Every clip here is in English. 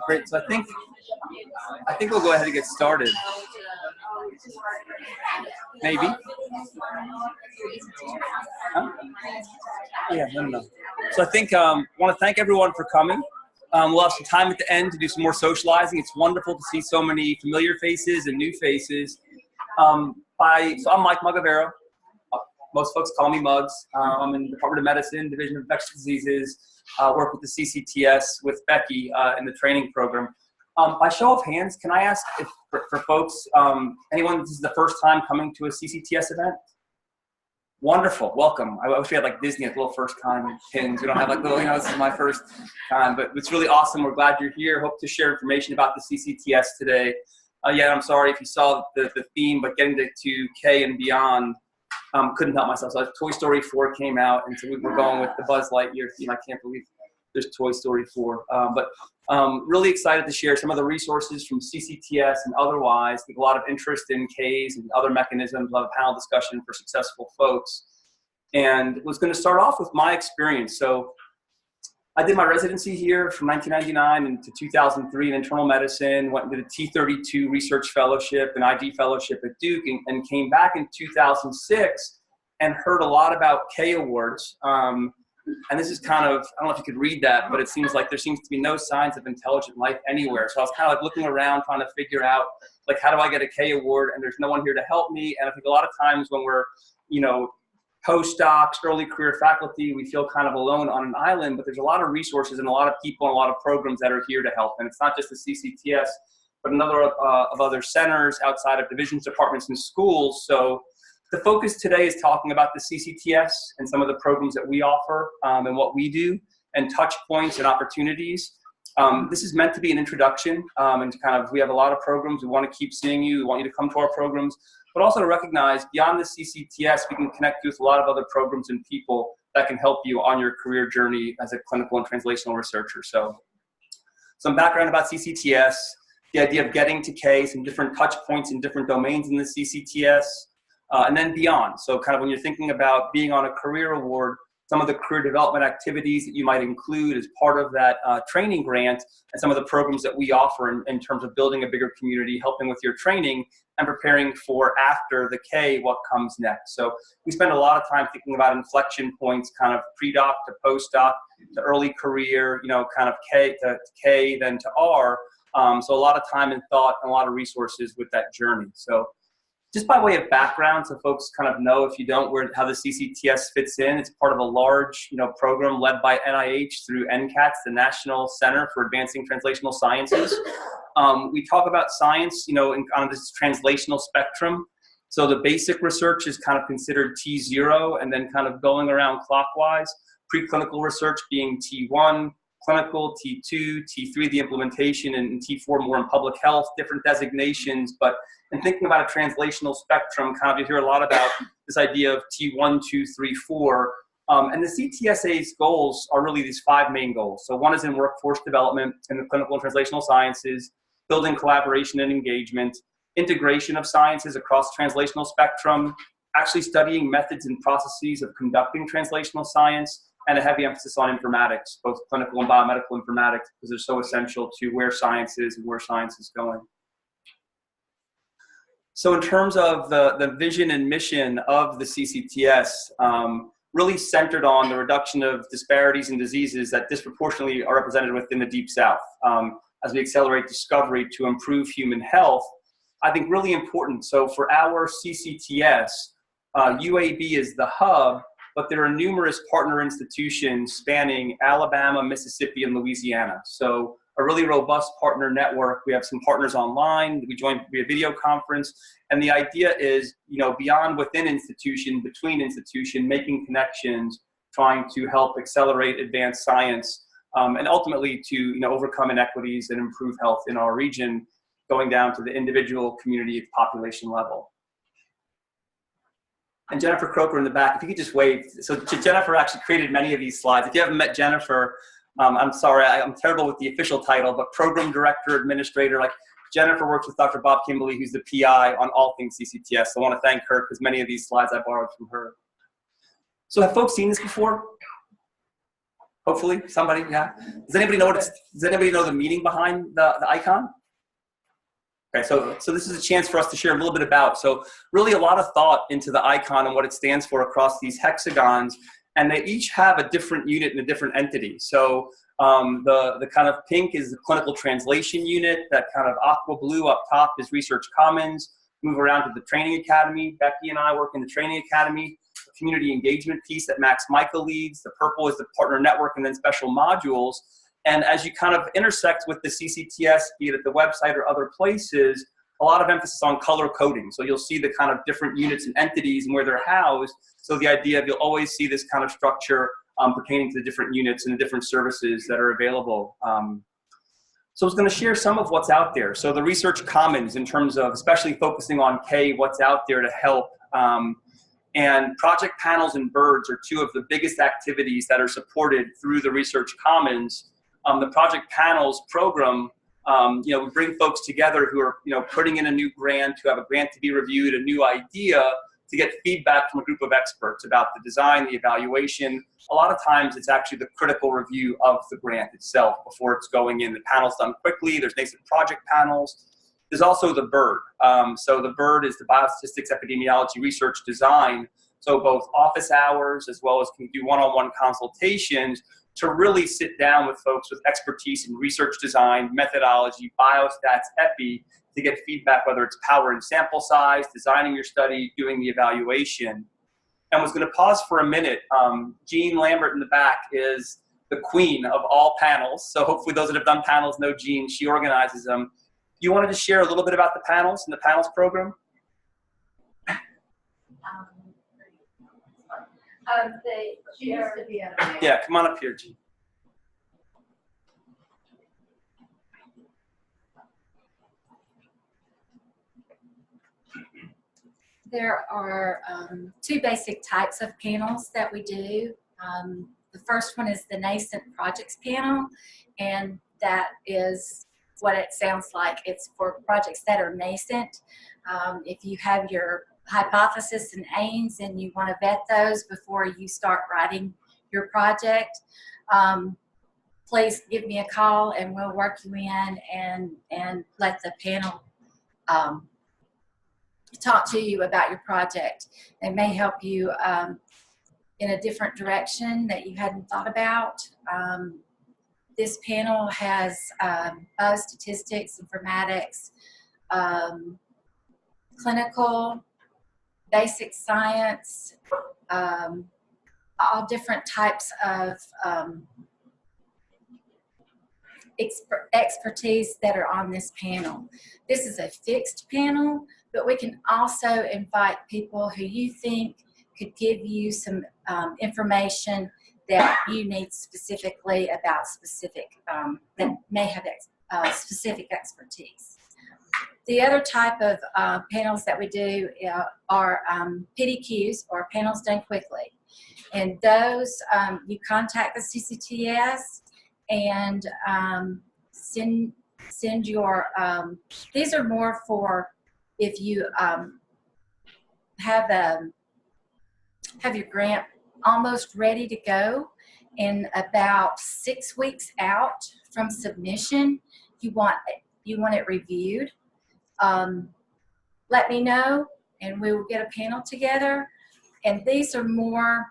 Great. So I think we'll go ahead and get started. Maybe. Huh? Yeah, no. So I think I want to thank everyone for coming. We'll have some time at the end to do some more socializing. It's wonderful to see so many familiar faces and new faces. So I'm Mike Mugavero. Most folks call me Muggs. I'm in the Department of Medicine, Division of Infectious Diseases. Work with the Ccts with Becky in the training program. By show of hands, can I ask if for folks, anyone this is the first time coming to a Ccts event? Wonderful, welcome. I wish we had like Disney, like little first time pins. We don't have like little, this is my first time, but it's really awesome. We're glad you're here. Hope to share information about the Ccts today. Yeah, I'm sorry if you saw the theme, but getting to K and beyond, couldn't help myself. So Toy Story 4 came out, and so we were going with the Buzz Lightyear theme. I can't believe there's Toy Story 4. But really excited to share some of the resources from Ccts and otherwise. There's a lot of interest in Ks and other mechanisms. A lot of panel discussion for successful folks. And was going to start off with my experience. So I did my residency here from 1999 into 2003 in internal medicine, went into the T32 research fellowship and ID fellowship at Duke, and came back in 2006 and heard a lot about K awards. And this is kind of, I don't know if you could read that, but it seems like there seems to be no signs of intelligent life anywhere. So I was kind of like looking around trying to figure out, like, how do I get a K award? And there's no one here to help me. And I think a lot of times when we're, postdocs, early career faculty, we feel kind of alone on an island, but there's a lot of resources and a lot of people and a lot of programs that are here to help. And it's not just the Ccts, but a number of other centers outside of divisions, departments, and schools. So the focus today is talking about the Ccts and some of the programs that we offer and what we do and touch points and opportunities. This is meant to be an introduction and we have a lot of programs. We want to keep seeing you. We want you to come to our programs, but also to recognize beyond the Ccts, we can connect you with a lot of other programs and people that can help you on your career journey as a clinical and translational researcher. So some background about Ccts, the idea of getting to K, some different touch points in different domains in the Ccts. And then beyond. So kind of when you're thinking about being on a career award, some of the career development activities that you might include as part of that training grant and some of the programs that we offer in terms of building a bigger community, helping with your training and preparing for after the K, what comes next. So we spend a lot of time thinking about inflection points, kind of pre-doc to post-doc to early career, kind of K to K, then to R. So a lot of time and thought and a lot of resources with that journey. So just by way of background, so folks kind of know, if you don't, how the Ccts fits in. It's part of a large, program led by NIH through NCATS, the National Center for Advancing Translational Sciences. We talk about science, on this translational spectrum. So the basic research is kind of considered T0, and then kind of going around clockwise. Preclinical research being T1, clinical, T2, T3, the implementation, and T4 more in public health, different designations. But in thinking about a translational spectrum, kind of you hear a lot about this idea of T1, 2, 3, 4. And the Ctsas goals are really these 5 main goals. So one is in workforce development in the clinical and translational sciences, building collaboration and engagement, integration of sciences across translational spectrum, actually studying methods and processes of conducting translational science, and a heavy emphasis on informatics, both clinical and biomedical informatics, because they're so essential to where science is and where science is going. So in terms of the vision and mission of the Ccts, really centered on the reduction of disparities and diseases that disproportionately are represented within the Deep South. As we accelerate discovery to improve human health, I think really important. So for our Ccts, UAB is the hub, but there are numerous partner institutions spanning Alabama, Mississippi, and Louisiana. So a really robust partner network. We have some partners online. We joined via video conference. And the idea is, beyond within institution, between institution, making connections, trying to help accelerate advanced science, and ultimately to overcome inequities and improve health in our region, going down to the individual community population level. And Jennifer Croker in the back, if you could just wave. So Jennifer actually created many of these slides. If you haven't met Jennifer, I'm sorry, I'm terrible with the official title, but Program Director, Administrator, like Jennifer works with Dr. Bob Kimberly, who's the PI on all things Ccts. So I want to thank her because many of these slides I borrowed from her. So have folks seen this before? Hopefully, somebody, yeah. Does anybody know does anybody know the meaning behind the icon? Okay, so this is a chance for us to share a little bit about. So really a lot of thought into the icon and what it stands for across these hexagons, and they each have a different unit and a different entity. So the kind of pink is the clinical translation unit. That kind of aqua blue up top is research commons. Move around to the training academy. Becky and I work in the training academy. The community engagement piece that Max Michael leads. The purple is the partner network, and then special modules. And as you kind of intersect with the CCTS, be it at the website or other places, a lot of emphasis on color coding. So you'll see the kind of different units and entities and where they're housed. So the idea of you'll always see this kind of structure pertaining to the different units and the different services that are available. So I was going to share some of what's out there. So the research commons, in terms of especially focusing on K, what's out there to help. And project panels and birds are two of the biggest activities that are supported through the research commons. The project panels program, we bring folks together who are, putting in a new grant, who have a grant to be reviewed, a new idea, to get feedback from a group of experts about the design, the evaluation. A lot of times it's actually the critical review of the grant itself before it's going in. The panel's done quickly. There's Nascent project panels. There's also the bird. So the bird is the biostatistics epidemiology research design. So both office hours as well as can do one-on-one consultations to really sit down with folks with expertise in research design, methodology, biostats, epi, to get feedback, whether it's power and sample size, designing your study, doing the evaluation. And was going to pause for a minute. Jean Lambert in the back is the queen of all panels. So hopefully those that have done panels know Jean. She organizes them. You wanted to share a little bit about the panels and the panels program? Yeah, come on up here, Jean. There are two basic types of panels that we do. The first one is the Nascent Projects panel, and that is what it sounds like. It's for projects that are nascent. If you have your hypothesis and aims and you want to vet those before you start writing your project, please give me a call and we'll work you in and let the panel talk to you about your project. It may help you in a different direction that you hadn't thought about. This panel has biostatistics, informatics, clinical, basic science, all different types of expertise that are on this panel. This is a fixed panel, but we can also invite people who you think could give you some information that you need specifically about specific, that may have specific expertise. The other type of panels that we do are PDQs, or panels done quickly. And those, you contact the CCTS and send your, these are more for if you have your grant almost ready to go, and about 6 weeks out from submission, you want it reviewed. Let me know and we will get a panel together. And these are more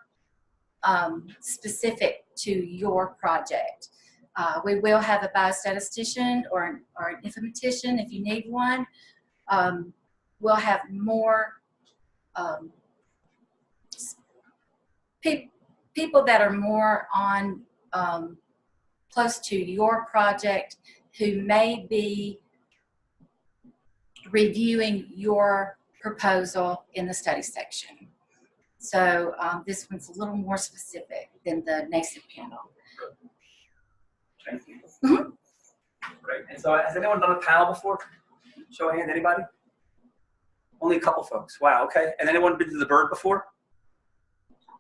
specific to your project. We will have a biostatistician or an informatician if you need one. We'll have more people that are more on close to your project, who may be reviewing your proposal in the study section. So this one's a little more specific than the Nascent panel. Thank you. Mm-hmm. Great. And so has anyone done a panel before? Show of hand, anybody? Only a couple folks. Wow, okay. And anyone been to the bird before?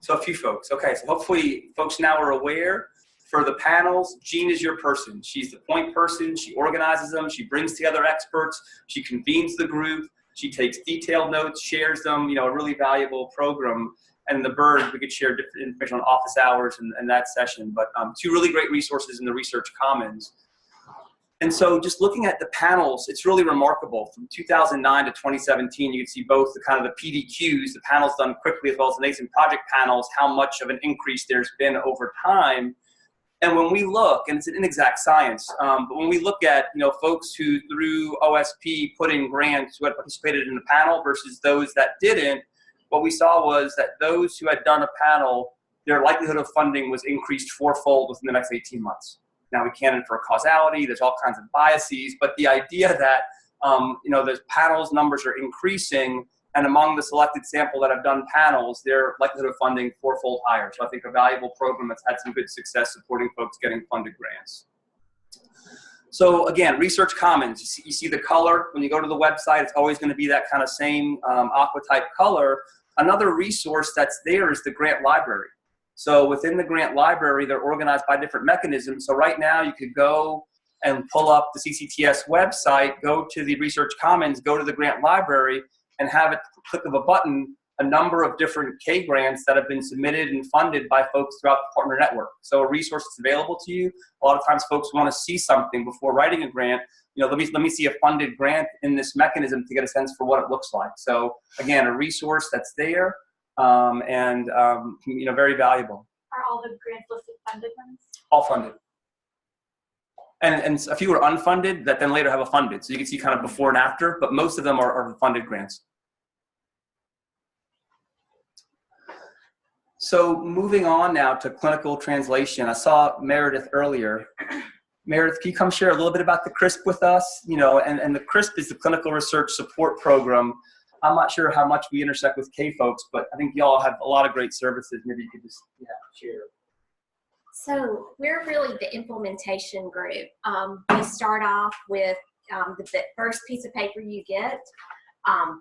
So a few folks. Okay, so hopefully folks now are aware. For the panels, Jean is your person. She's the point person. She organizes them. She brings together experts. She convenes the group. She takes detailed notes, shares them, a really valuable program. and the bird, we could share different information on office hours and that session. But two really great resources in the Research Commons. And so just looking at the panels, it's really remarkable. From 2009 to 2017, you can see both the kind of the PDQs, the panels done quickly, as well as the Nascent project panels, how much of an increase there's been over time. And when we look, and it's an inexact science, but when we look at folks who through OSP put in grants who had participated in the panel versus those that didn't, what we saw was that those who had done a panel, their likelihood of funding was increased fourfold within the next 18 months. Now we can't infer causality, there's all kinds of biases, but the idea that those panels numbers are increasing, and among the selected sample that have done panels, their likelihood of funding fourfold higher. So I think a valuable program that's had some good success supporting folks getting funded grants. So again, Research Commons, you see the color. When you go to the website, it's always going to be that kind of same aqua type color. Another resource that's there is the grant library. So within the grant library, they're organized by different mechanisms. So right now you could go and pull up the CCTS website, go to the Research Commons, go to the grant library, and have at the click of a button a number of different K grants that have been submitted and funded by folks throughout the partner network. So a resource that's available to you. A lot of times folks want to see something before writing a grant. Let me see a funded grant in this mechanism to get a sense for what it looks like. So again, a resource that's there and very valuable. Are all the grants listed funded ones? All funded. And a few are unfunded that then later have a funded. So you can see kind of before and after, but most of them are funded grants. So moving on now to clinical translation. I saw Meredith earlier. Meredith, can you come share a little bit about the CRISP with us? And the CRISP is the Clinical Research Support Program. I'm not sure how much we intersect with K folks, but I think y'all have a lot of great services. Maybe you could just share. So we're really the implementation group. We start off with the first piece of paper you get,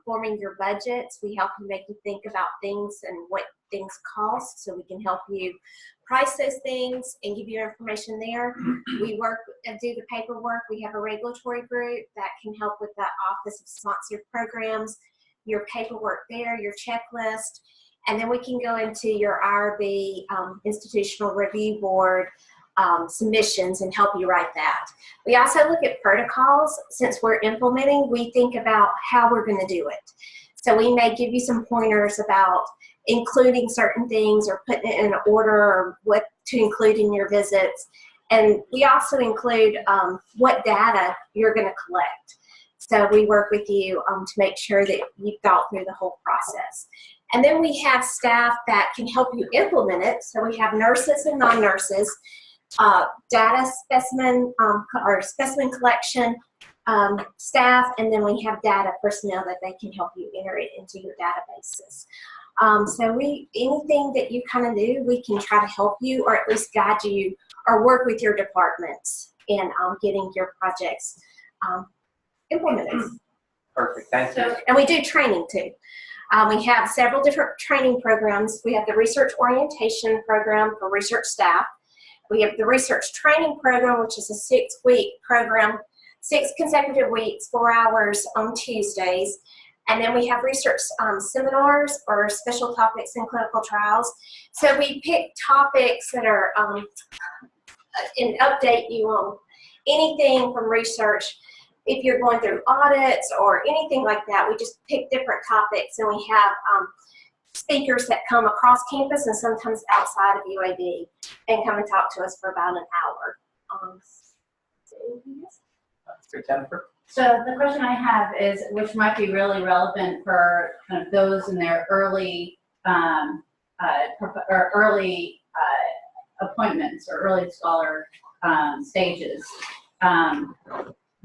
forming your budgets. We help you make you think about things and what things cost, so we can help you price those things and give you information there. We work and do the paperwork. We have a regulatory group that can help with the Office of Sponsored Programs, your paperwork there, your checklist. And then we can go into your IRB Institutional Review Board submissions and help you write that. We also look at protocols. Since we're implementing, we think about how we're going to do it. So we may give you some pointers about including certain things or putting it in an order or what to include in your visits. And we also include what data you're going to collect. So we work with you to make sure that you've thought through the whole process. And then we have staff that can help you implement it. So we have nurses and non-nurses, data specimen or specimen collection staff, and then we have data personnel that they can help you enter it into your databases. So anything that you kind of do, we can try to help you or at least guide you or work with your departments in getting your projects implemented. Perfect, thank you. And we do training too. We have several different training programs. We have the research orientation program for research staff. We have the research training program, which is a 6-week program, 6 consecutive weeks, 4 hours on Tuesdays. And then we have research seminars or special topics in clinical trials. So we pick topics that are, and update you on anything from research. If you're going through audits or anything like that, we just pick different topics, and we have speakers that come across campus and sometimes outside of UAB and come and talk to us for about an hour. Good, Jennifer. So the question I have is, which might be really relevant for kind of those in their early appointments or early scholar stages.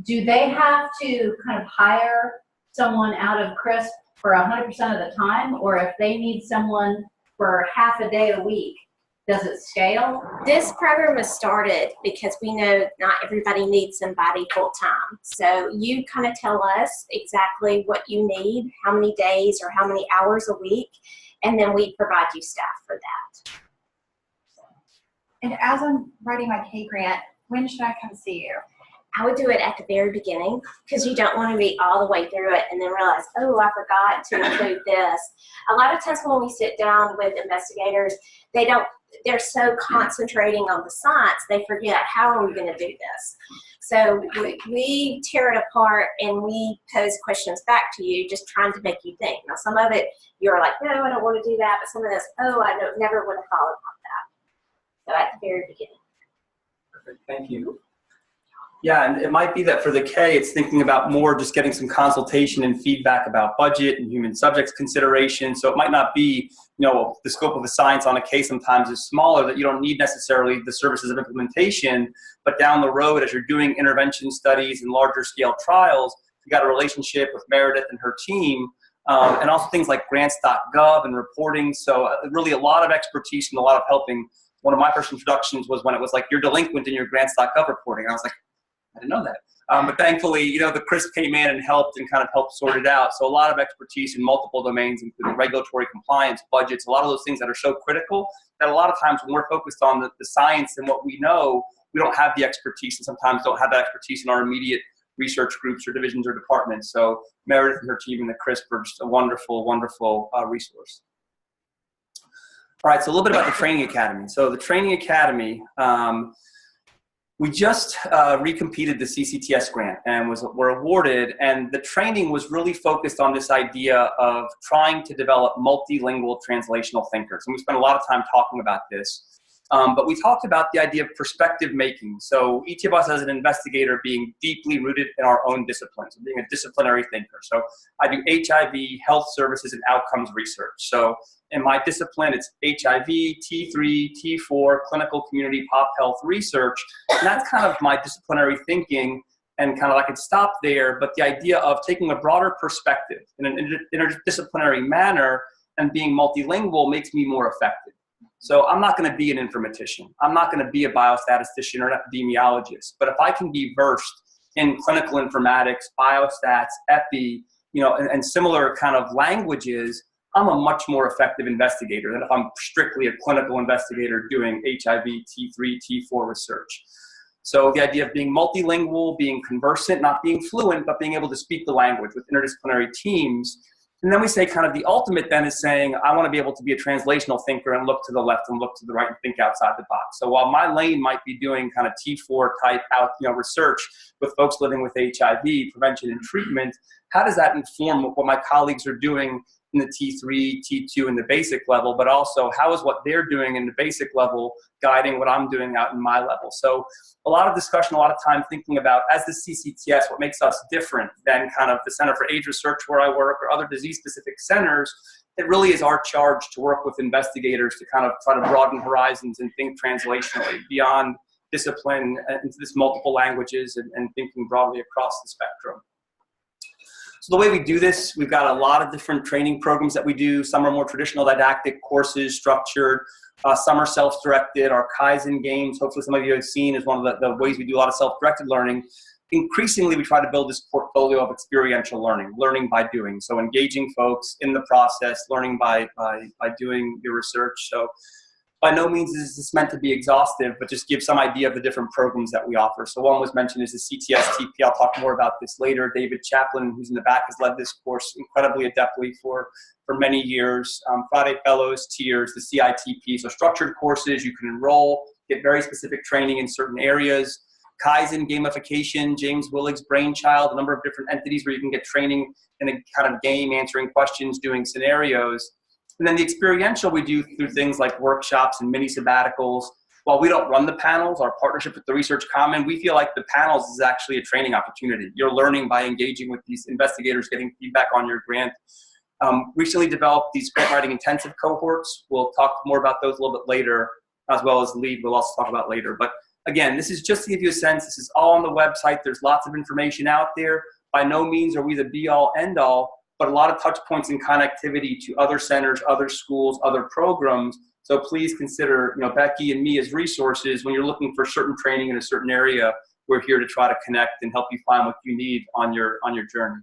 Do they have to kind of hire someone out of CRISP for 100% of the time, or if they need someone for half a day a week, does it scale? This program was started because we know not everybody needs somebody full-time. So you kind of tell us exactly what you need, how many days or how many hours a week, and then we provide you staff for that. And as I'm writing my K grant, when should I come see you? I would do it at the very beginning because you don't want to be all the way through it and then realize, oh, I forgot to include this. A lot of times when we sit down with investigators, they're so concentrating on the science, they forget, how are we going to do this? So we tear it apart and we pose questions back to you, just trying to make you think. Now, some of it, you're like, no, I don't want to do that. But some of this, oh, never would have thought about that. So at the very beginning. Perfect. Thank you. Yeah, and it might be that for the K, it's thinking about more just getting some consultation and feedback about budget and human subjects consideration. So it might not be, the scope of the science on a K sometimes is smaller, that you don't need necessarily the services of implementation, but down the road as you're doing intervention studies and larger scale trials, you got a relationship with Meredith and her team, and also things like grants.gov and reporting. So really a lot of expertise and a lot of helping. One of my first introductions was when it was like, you're delinquent in your grants.gov reporting. And I was like, I didn't know that. But thankfully, the CRISP came in and helped sort it out. So a lot of expertise in multiple domains, including regulatory compliance, budgets, a lot of those things that are so critical that a lot of times when we're focused on the science and what we know, we don't have the expertise and sometimes don't have that expertise in our immediate research groups or divisions or departments. So Meredith and her team in the CRISP are just a wonderful, wonderful resource. All right, so a little bit about the Training Academy. So the Training Academy, we just recompeted the Ccts grant and were awarded, and the training was really focused on this idea of trying to develop multilingual translational thinkers. And we spent a lot of time talking about this. But we talked about the idea of perspective making. So each of us as an investigator being deeply rooted in our own disciplines, being a disciplinary thinker. So I do HIV, health services, and outcomes research. So in my discipline, it's HIV, T3, T4, clinical community, pop health research. And that's kind of my disciplinary thinking, and kind of I could stop there, but the idea of taking a broader perspective in an interdisciplinary manner and being multilingual makes me more effective. So I'm not going to be an informatician. I'm not going to be a biostatistician or an epidemiologist. But if I can be versed in clinical informatics, biostats, epi, and similar kind of languages, I'm a much more effective investigator than if I'm strictly a clinical investigator doing HIV, T3, T4 research. So the idea of being multilingual, being conversant, not being fluent, but being able to speak the language with interdisciplinary teams. And then we say kind of the ultimate then is saying, I want to be able to be a translational thinker and look to the left and look to the right and think outside the box. So while my lane might be doing kind of T4 type research with folks living with HIV, prevention and treatment, how does that inform what my colleagues are doing in the T3, T2, and the basic level, but also how is what they're doing in the basic level guiding what I'm doing out in my level? So a lot of discussion, a lot of time thinking about, as the Ccts, what makes us different than kind of the Center for AIDS Research where I work or other disease-specific centers. It really is our charge to work with investigators to kind of try to broaden horizons and think translationally beyond discipline into this multiple languages and thinking broadly across the spectrum. So the way we do this, we've got a lot of different training programs that we do. Some are more traditional didactic courses, structured. Some are self-directed. Our Kaizen games, hopefully some of you have seen, is one of the ways we do a lot of self-directed learning. Increasingly, we try to build this portfolio of experiential learning by doing. So engaging folks in the process, learning by doing your research. So by no means is this meant to be exhaustive, but just give some idea of the different programs that we offer. So one was mentioned is the Cts TP. I'll talk more about this later. David Chaplin, who's in the back, has led this course incredibly adeptly for many years. Friday Fellows, tiers, the CITP. So structured courses, you can enroll, get very specific training in certain areas. Kaizen, gamification, James Willig's brainchild, a number of different entities where you can get training in a kind of game, answering questions, doing scenarios. And then the experiential we do through things like workshops and mini sabbaticals. While we don't run the panels, our partnership with the Research Common, we feel like the panels is actually a training opportunity. You're learning by engaging with these investigators, getting feedback on your grant. Recently developed these grant writing intensive cohorts. We'll talk more about those a little bit later, as well as LEAD we'll also talk about later. But again, this is just to give you a sense. This is all on the website. There's lots of information out there. By no means are we the be-all, end-all, but a lot of touch points and connectivity to other centers, other schools, other programs. So please consider, Becky and me as resources when you're looking for certain training in a certain area. We're here to try to connect and help you find what you need on your journey.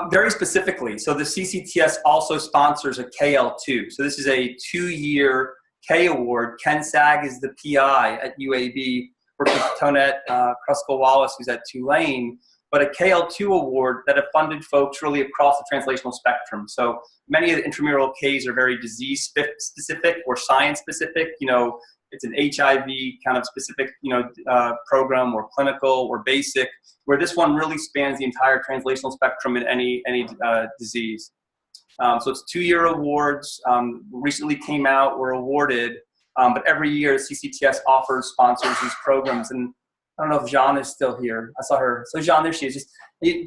Very specifically, so the Ccts also sponsors a KL2. So this is a 2-year K award. Ken Sag is the PI at UAB. worked with Tonette Kruskal-Wallace, who's at Tulane, but a KL2 award that have funded folks really across the translational spectrum. So many of the intramural Ks are very disease specific or science specific. You know, it's an HIV kind of specific, program, or clinical or basic, where this one really spans the entire translational spectrum in any disease. So it's 2-year awards, recently came out, were awarded, but every year CCTS offers sponsors these programs. And I don't know if Jean is still here. I saw her. So Jean, there she is.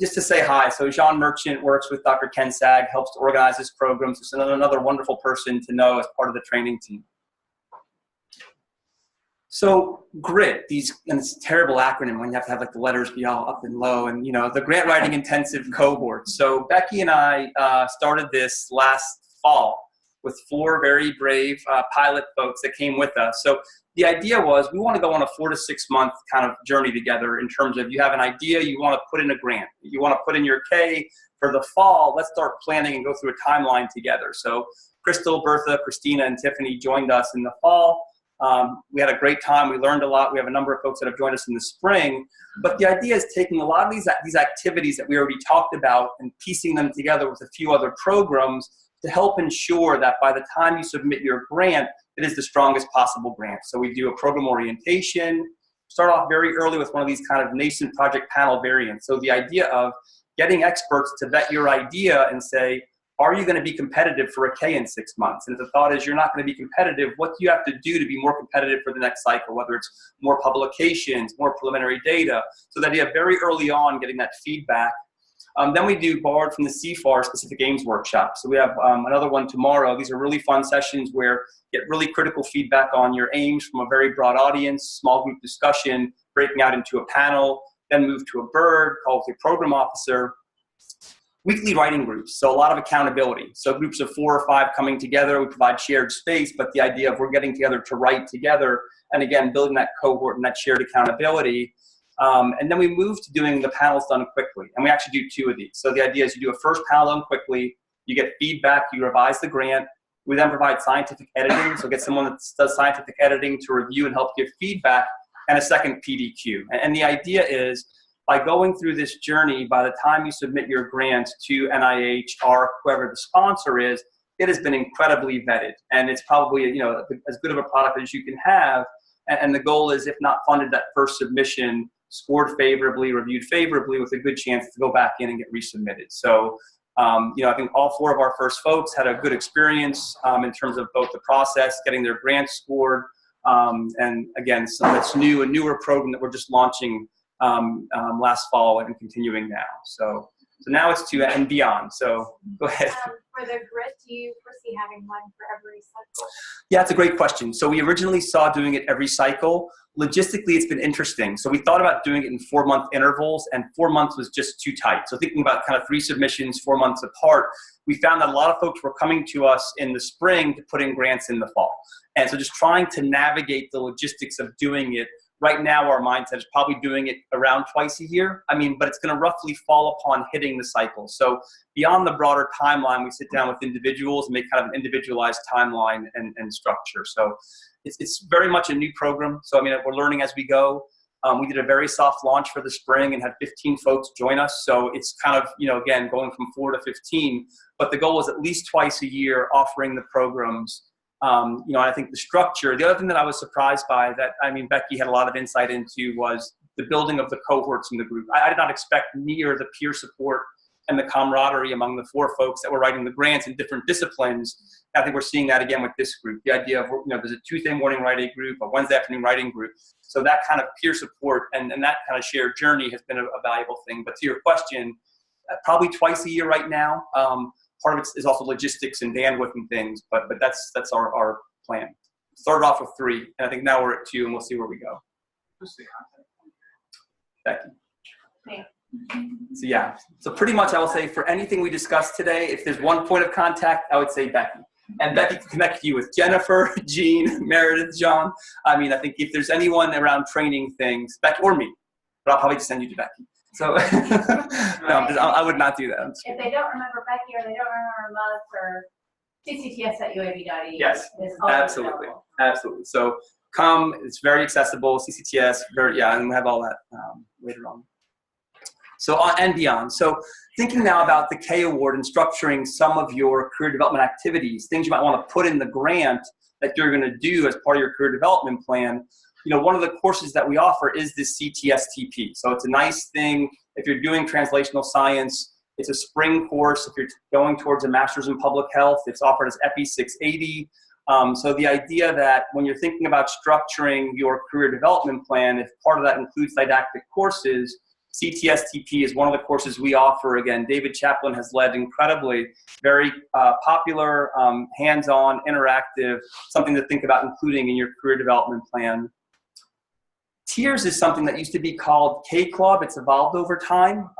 Just to say hi. So Jean Merchant works with Dr. Ken Sag, helps to organize this program. So it's another wonderful person to know as part of the training team. So GRIT, and it's a terrible acronym when you have to have like the letters be all up and low, and the grant writing intensive cohort. So Becky and I started this last fall with 4 very brave pilot folks that came with us. So the idea was we want to go on a 4 to 6 month kind of journey together in terms of you have an idea, you want to put in a grant, you want to put in your K for the fall, let's start planning and go through a timeline together. So Crystal, Bertha, Christina, and Tiffany joined us in the fall. We had a great time. We learned a lot. We have a number of folks that have joined us in the spring. But the idea is taking a lot of these activities that we already talked about and piecing them together with a few other programs to help ensure that by the time you submit your grant, it is the strongest possible grant. So we do a program orientation, start off very early with one of these kind of nascent project panel variants. So the idea of getting experts to vet your idea and say, are you going to be competitive for a K in 6 months? And if the thought is you're not going to be competitive, what do you have to do to be more competitive for the next cycle, whether it's more publications, more preliminary data, so that you have very early on getting that feedback. Then we do borrowed from the CFAR specific aims workshop. So we have another one tomorrow. These are really fun sessions where you get really critical feedback on your aims from a very broad audience, small group discussion, breaking out into a panel, then move to a bird, call with a program officer. Weekly writing groups, so a lot of accountability. So groups of 4 or 5 coming together, we provide shared space, but the idea of we're getting together to write together, and again, building that cohort and that shared accountability. And then we move to doing the panels done quickly, and we actually do 2 of these. So the idea is you do a first panel done quickly, you get feedback, you revise the grant, we then provide scientific editing, so get someone that does scientific editing to review and help give feedback, and a second PDQ. And the idea is, by going through this journey, by the time you submit your grant to NIH or whoever the sponsor is, it has been incredibly vetted. And it's probably as good of a product as you can have. And the goal is, if not funded, that first submission scored favorably, reviewed favorably, with a good chance to go back in and get resubmitted. So, I think all 4 of our first folks had a good experience in terms of both the process, getting their grants scored, and again, so that's a newer program that we're just launching last fall and continuing now. So now it's 2 and beyond. So go ahead. For the GRIT, do you foresee having one for every cycle? Yeah, it's a great question. So we originally saw doing it every cycle. Logistically, it's been interesting. So we thought about doing it in 4-month intervals, and 4 months was just too tight. So thinking about kind of 3 submissions, 4 months apart, we found that a lot of folks were coming to us in the spring to put in grants in the fall. And so just trying to navigate the logistics of doing it. Right now, our mindset is probably doing it around twice a year. But it's going to roughly fall upon hitting the cycle. So beyond the broader timeline, we sit down with individuals and make kind of an individualized timeline and structure. So it's very much a new program. So, we're learning as we go. We did a very soft launch for the spring and had 15 folks join us. So it's kind of, again, going from 4 to 15. But the goal is at least twice a year offering the programs. I think the structure, the other thing that I was surprised by that, Becky had a lot of insight into was the building of the cohorts in the group. I did not expect near the peer support and the camaraderie among the 4 folks that were writing the grants in different disciplines. I think we're seeing that again with this group. The idea of, there's a Tuesday morning writing group, a Wednesday afternoon writing group. So that kind of peer support and that kind of shared journey has been a valuable thing. But to your question, probably twice a year right now. Part of it is also logistics and bandwidth and things, but that's our plan. Started off with 3, and I think now we're at 2, and we'll see where we go. Becky. Me. So yeah, so pretty much I will say for anything we discussed today, if there's one point of contact, I would say Becky. And Becky can connect you with Jennifer, Jean, Meredith, John. I think if there's anyone around training things, Becky or me, but I'll probably just send you to Becky. So no, I would not do that. If they don't remember Becky or they don't remember Muz or CCTS at UAB.edu. Yes, absolutely. Absolutely. So come. It's very accessible, Ccts, and we have all that later on. So and beyond. So thinking now about the K Award and structuring some of your career development activities, things you might want to put in the grant that you're going to do as part of your career development plan. One of the courses that we offer is this CTS-TP. So it's a nice thing if you're doing translational science. It's a spring course. If you're going towards a master's in public health, it's offered as EPI 680. So the idea that when you're thinking about structuring your career development plan, if part of that includes didactic courses, CTS-TP is one of the courses we offer. Again, David Chaplin has led incredibly, very popular, hands-on, interactive, something to think about including in your career development plan. Tiers is something that used to be called K-Club. It's evolved over time.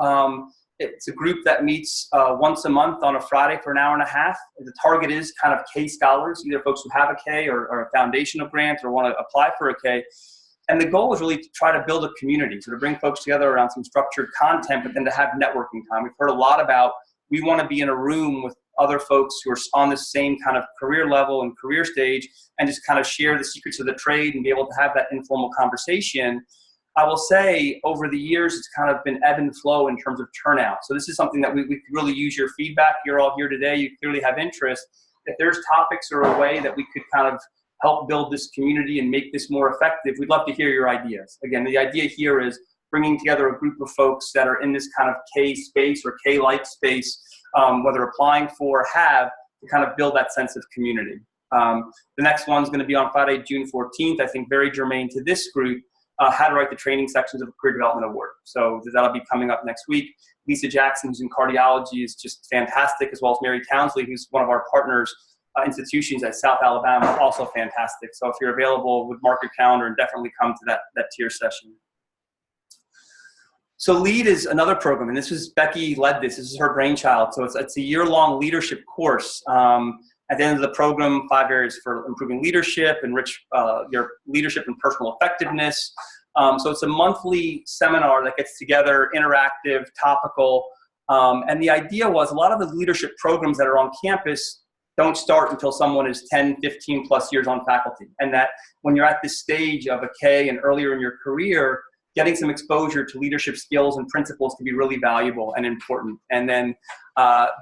It's a group that meets once a month on a Friday for an hour and a half. The target is kind of K scholars, either folks who have a K or a foundational grant or want to apply for a K. And the goal is really to try to build a community, so to bring folks together around some structured content, but then to have networking time. We've heard a lot about we want to be in a room with other folks who are on the same kind of career level and career stage and just kind of share the secrets of the trade and be able to have that informal conversation. I will say over the years, it's kind of been ebb and flow in terms of turnout. So this is something that we could really use your feedback. You're all here today. You clearly have interest. If there's topics or a way that we could kind of help build this community and make this more effective, we'd love to hear your ideas. Again, the idea here is bringing together a group of folks that are in this kind of K space or K-like space, whether applying for or have, to kind of build that sense of community. The next one's going to be on Friday, June 14th, I think very germane to this group, how to write the training sections of a career development award. So that'll be coming up next week. Lisa Jackson, who's in cardiology, is just fantastic, as well as Mary Townsley, who's one of our partners institutions at South Alabama, also fantastic. So if you're available, would mark your calendar and definitely come to that tier session. So LEAD is another program, and this is Becky led this. This is her brainchild. So it's a year-long leadership course. At the end of the program, 5 areas for improving leadership, enrich your leadership and personal effectiveness. So it's a monthly seminar that gets together, interactive, topical. And the idea was a lot of the leadership programs that are on campus don't start until someone is 10, 15 plus years on faculty. And that when you're at this stage of a K and earlier in your career, getting some exposure to leadership skills and principles can be really valuable and important. And then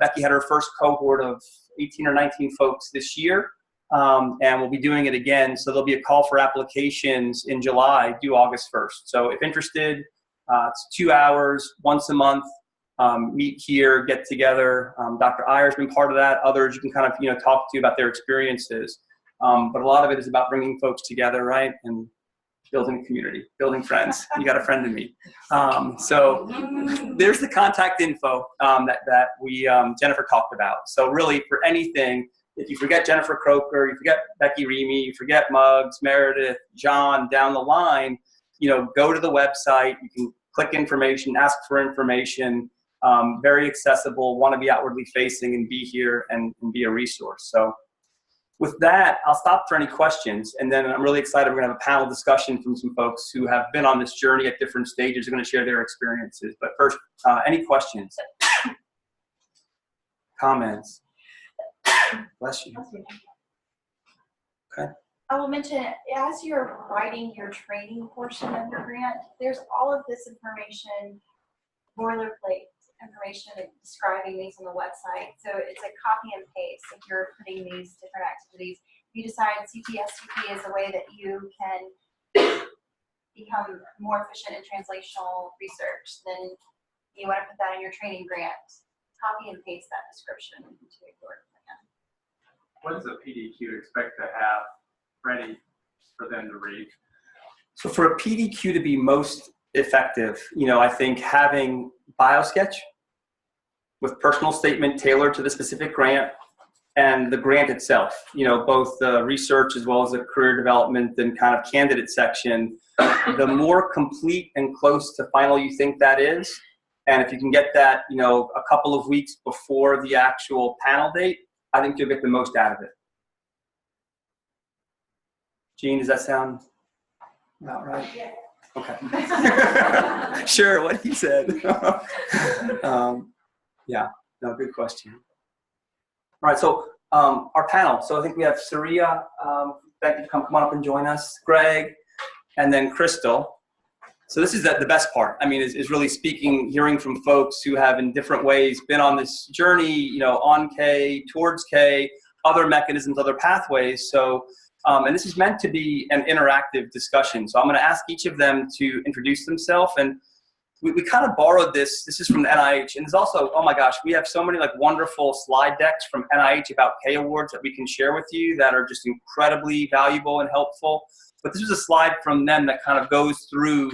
Becky had her first cohort of 18 or 19 folks this year, and we'll be doing it again. So there'll be a call for applications in July, due August 1st. So if interested, it's 2 hours, once a month, meet here, get together. Dr. Iyer's been part of that. Others you can kind of talk to about their experiences. But a lot of it is about bringing folks together, right? And building a community, building friends. You got a friend in me. So there's the contact info that we Jennifer talked about. So really for anything, if you forget Jennifer Croker, you forget Becky Remy, you forget Muggs, Meredith, John, down the line, go to the website. You can click information, ask for information. Very accessible, want to be outwardly facing and be here and be a resource. So with that, I'll stop for any questions, and then I'm really excited. We're going to have a panel discussion from some folks who have been on this journey at different stages. They're going to share their experiences. But first, any questions? Comments? Bless you. Okay. I will mention, as you're writing your training portion of your grant, there's all of this information, boilerplate information describing these on the website. So it's a copy and paste if you're putting these different activities. If you decide CTS-TP is a way that you can become more efficient in translational research, then you want to put that in your training grant. Copy and paste that description into your plan. What does a PDQ expect to have ready for them to read? So for a PDQ to be most effective, I think having BioSketch with personal statement tailored to the specific grant and the grant itself, both the research as well as the career development and kind of candidate section, the more complete and close to final you think that is, and if you can get that, a couple of weeks before the actual panel date, I think you'll get the most out of it. Gene, does that sound about right? Yeah. Okay. Sure, what he said. Yeah, no, good question. All right, so our panel. So I think we have Saria Becky to come on up and join us, Greg, and then Crystal. So this is the best part. I mean, is really speaking, hearing from folks who have in different ways been on this journey, you know, on K, towards K, other mechanisms, other pathways. So, and this is meant to be an interactive discussion. So I'm going to ask each of them to introduce themselves. And we kind of borrowed this. This is from the NIH. And there's also, oh my gosh, we have so many like wonderful slide decks from NIH about K awards that we can share with you that are just incredibly valuable and helpful. But this was a slide from them that kind of goes through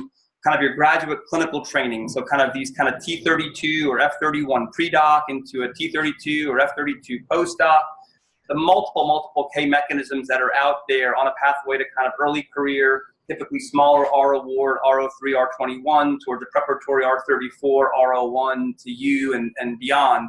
kind of your graduate clinical training. So kind of these kind of T32 or F31 pre-doc into a T32 or F32 postdoc, the multiple K mechanisms that are out there on a pathway to kind of early career, typically smaller R award, R03, R21, towards a preparatory R34, R01 to U and beyond.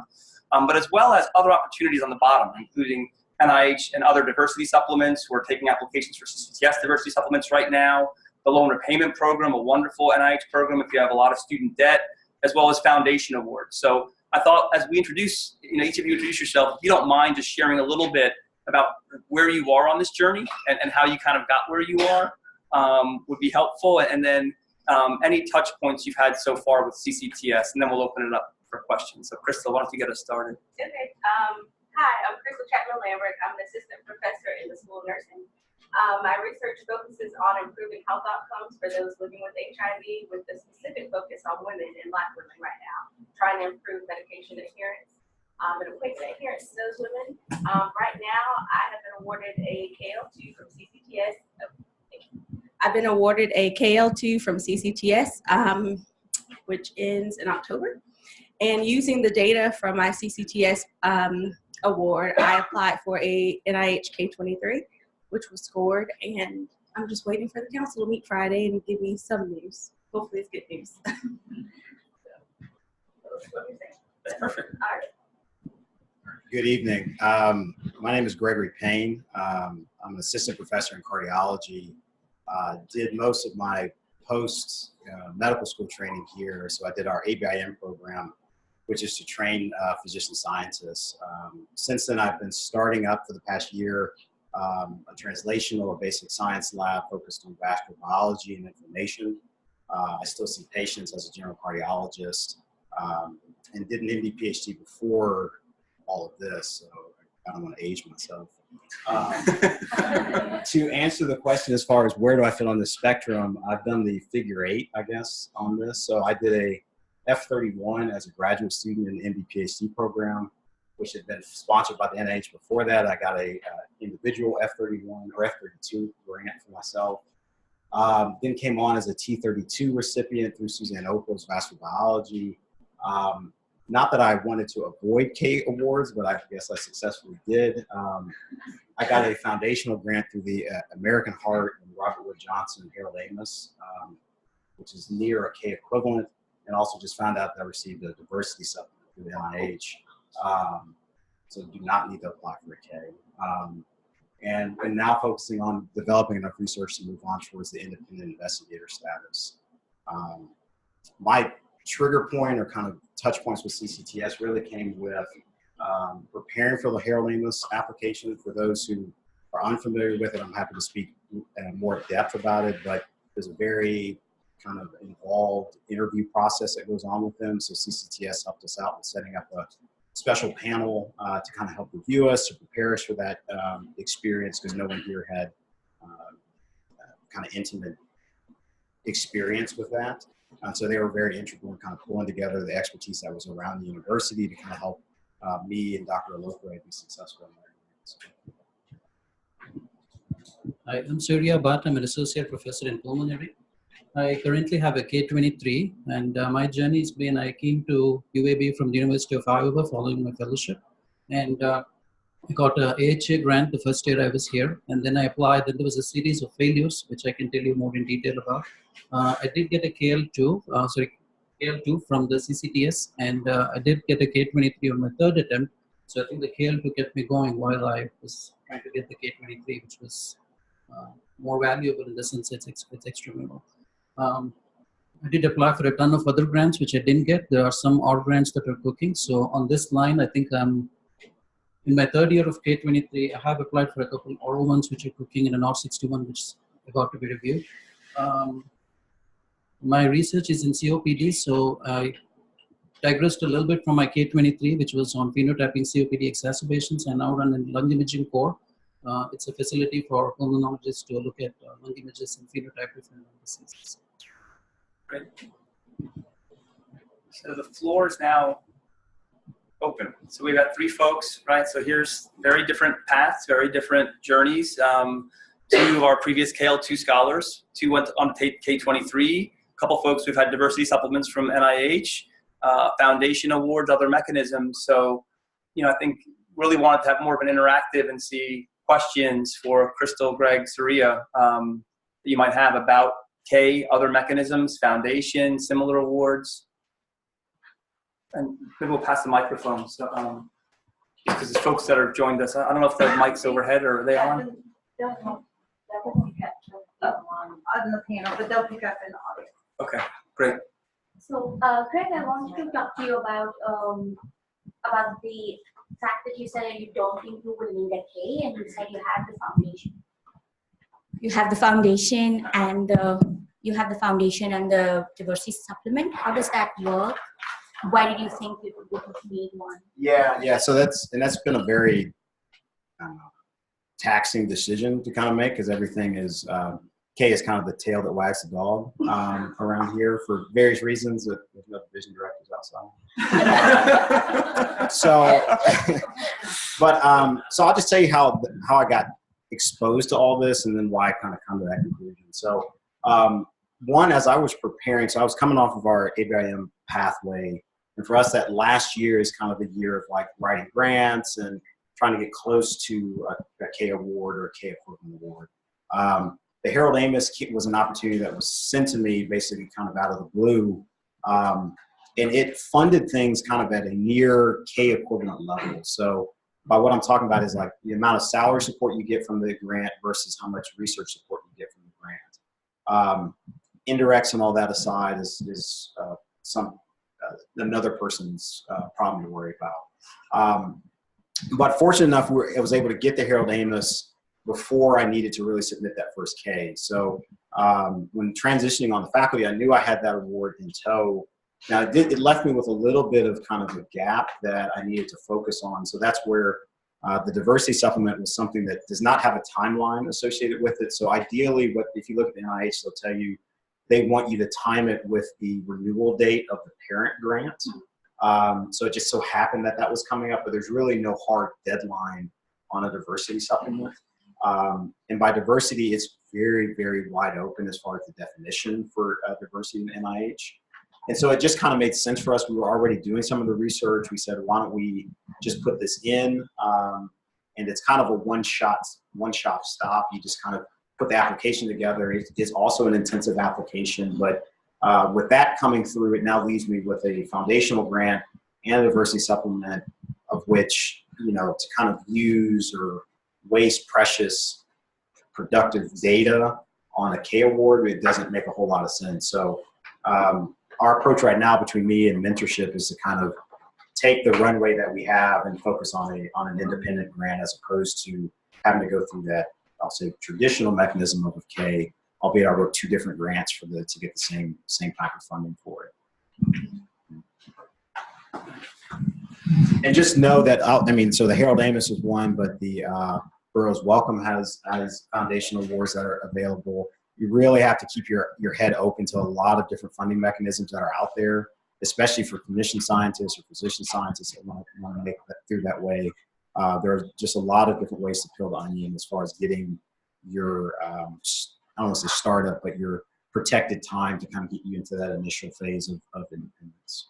But as well as other opportunities on the bottom, including NIH and other diversity supplements. We're taking applications for Ctsas diversity supplements right now. The loan repayment program, a wonderful NIH program if you have a lot of student debt, as well as foundation awards. So I thought as we introduce, you know, each of you introduce yourself, if you don't mind just sharing a little bit about where you are on this journey and how you kind of got where you are would be helpful. And then any touch points you've had so far with CCTS, and then we'll open it up for questions. So Crystal, why don't you get us started? Okay. Hi, I'm Crystal Chapman-Lambert. I'm an assistant professor in the School of Nursing. My research focuses on improving health outcomes for those living with HIV, with a specific focus on women and Black women right now, trying to improve medication adherence and equate the adherence to those women. Right now, I have been awarded a KL2 from CCTS. I've been awarded a KL2 from CCTS, which ends in October. And using the data from my CCTS award, I applied for a NIH K23, which was scored, and I'm just waiting for the council to meet Friday and give me some news. Hopefully it's good news. That's perfect. All right. Good evening. My name is Gregory Payne. I'm an assistant professor in cardiology. Did most of my post medical school training here. So I did our ABIM program, which is to train physician scientists. Since then, I've been starting up for the past year a translational or basic science lab focused on vascular biology and inflammation. I still see patients as a general cardiologist and did an MD PhD before all of this, so I don't want to age myself. To answer the question as far as where do I fit on the spectrum, I've done the figure 8, I guess, on this. So I did a F31 as a graduate student in the MD PhD program, which had been sponsored by the NIH before that. I got a individual F31 or F32 grant for myself. Then came on as a T32 recipient through Suzanne Opal's vascular biology. Not that I wanted to avoid K awards, but I guess I successfully did. I got a foundational grant through the American Heart and Robert Wood Johnson Harold Amos, which is near a K equivalent, and also just found out that I received a diversity supplement through the NIH. So do not need to apply for a K. And now focusing on developing enough research to move on towards the independent investigator status. My trigger point or kind of touch points with CCTS really came with preparing for the Harold Amos application. For those who are unfamiliar with it, I'm happy to speak in more depth about it, but there's a very kind of involved interview process that goes on with them. So CCTS helped us out with setting up a special panel to kind of help review us, to prepare us for that experience, because no one here had kind of intimate experience with that. So they were very integral in kind of pulling together the expertise that was around the university to kind of help me and Dr. Alokwe be successful in that. Hi, I'm Surya Bhatt. I'm an associate professor in pulmonary. I currently have a K23, and my journey has been, I came to UAB from the University of Iowa following my fellowship, and I got an AHA grant the first year I was here, and then I applied, and there was a series of failures, which I can tell you more in detail about. I did get a KL2 from the CCTS, and I did get a K23 on my third attempt, so I think the KL2 kept me going while I was trying to get the K23, which was more valuable in the sense it's extra-memorable. I did apply for a ton of other grants, which I didn't get. There are some odd grants that are cooking. So on this line, I think I'm in my third year of K23, I have applied for a couple oral ones which are cooking in an R61, which is about to be reviewed. My research is in COPD, so I digressed a little bit from my K23, which was on phenotyping COPD exacerbations, and now run a lung imaging core. It's a facility for pulmonologists to look at lung images and phenotype different lung diseases. Great. So the floor is now open. So we've got 3 folks, right? So here's very different paths, very different journeys. 2 of our previous KL2 scholars, 2 went on to take K23. A couple folks who've had diversity supplements from NIH, foundation awards, other mechanisms. So, I think really wanted to have more of an interactive and see questions for Crystal, Greg, Saria that you might have about K, other mechanisms, foundation, similar awards. And maybe we'll pass the microphone. So, because there's folks that have joined us. I don't know if the mic's overhead or are they on? They'll pick up on the panel, but they'll pick up in the audio. Okay, great. So, Greg, I wanted to talk to you about the fact that you said that you don't think you will need a K, and you said you have the foundation. You have the foundation and the diversity supplement. How does that work? Why did you think you would need one? Yeah. So that's been a very taxing decision to kind of make, because everything is K is kind of the tail that wags the dog around here for various reasons. There's no division directors outside. So I'll just tell you how I got exposed to all this, and then why I kind of come to that conclusion. So one, as I was preparing, so I was coming off of our ABIM pathway, and for us that last year is kind of the year of like writing grants and trying to get close to a K award or a K equivalent award. The Harold Amos was an opportunity that was sent to me basically kind of out of the blue. And it funded things kind of at a near K equivalent level. So by what I'm talking about is like the amount of salary support you get from the grant versus how much research support you get from the grant. Indirects and all that aside is another person's problem to worry about. But fortunate enough, I was able to get the Harold Amos before I needed to really submit that first K. So when transitioning on the faculty, I knew I had that award in tow. Now it left me with a little bit of kind of a gap that I needed to focus on. So that's where the diversity supplement was something that does not have a timeline associated with it. So ideally, if you look at the NIH, they'll tell you they want you to time it with the renewal date of the parent grant. So it just so happened that was coming up, but there's really no hard deadline on a diversity supplement. And by diversity, it's very, very wide open as far as the definition for diversity in NIH. And so it just kind of made sense for us. We were already doing some of the research. We said, why don't we just put this in? And it's kind of a one-shot stop. You just kind of put the application together. It's also an intensive application, but with that coming through, it now leaves me with a foundational grant and a diversity supplement, of which, to kind of use or waste precious productive data on a K award, it doesn't make a whole lot of sense. So our approach right now between me and Mentorship is to kind of take the runway that we have and focus on an independent grant, as opposed to having to go through that, I'll say, traditional mechanism of K, albeit I wrote 2 different grants to get the same type of funding for it. And just know that, so the Harold Amos was one, but the Burroughs Wellcome has foundation awards that are available. You really have to keep your head open to a lot of different funding mechanisms that are out there, especially for clinician scientists or physician scientists that want to make that through that way. There are just a lot of different ways to peel the onion as far as getting your, I don't want to say startup, but your protected time to kind of get you into that initial phase of independence.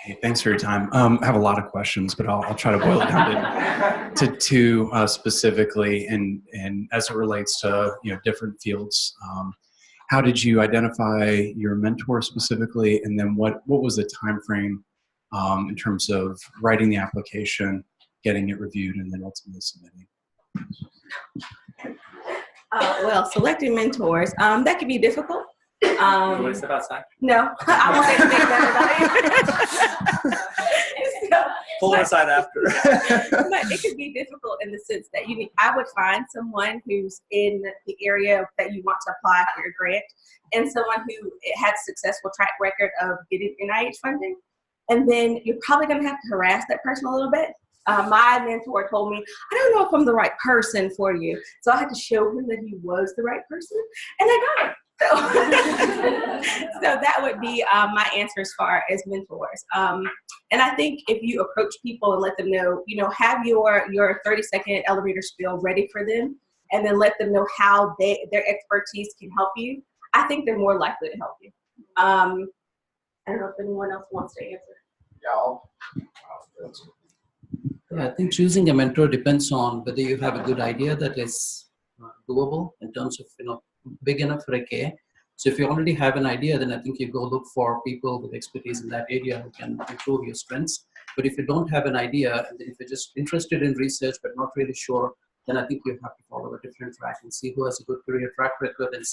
Hey, thanks for your time. I have a lot of questions, but I'll try to boil it down to 2 specifically, and as it relates to different fields. How did you identify your mentor specifically, and then what was the time frame in terms of writing the application, getting it reviewed, and then ultimately submitting? Well, selecting mentors, that can be difficult. You want to step outside? No, I won't say anything bad about it. So, Pull it aside after. but it could be difficult in the sense that I would find someone who's in the area that you want to apply for your grant, and someone who had a successful track record of getting NIH funding. And then you're probably going to have to harass that person a little bit. My mentor told me, I don't know if I'm the right person for you. So I had to show him that he was the right person, and I got it. So that would be my answer as far as mentors. And I think if you approach people and let them know, have your 30-second elevator spiel ready for them, and then let them know how their expertise can help you, I think they're more likely to help you. I don't know if anyone else wants to answer. Yeah, I think choosing a mentor depends on whether you have a good idea that is doable in terms of, big enough for a K. So if you already have an idea, then I think you go look for people with expertise in that area who can improve your strengths. But if you don't have an idea, and if you're just interested in research but not really sure, then I think you have to follow a different track and see who has a good career track record and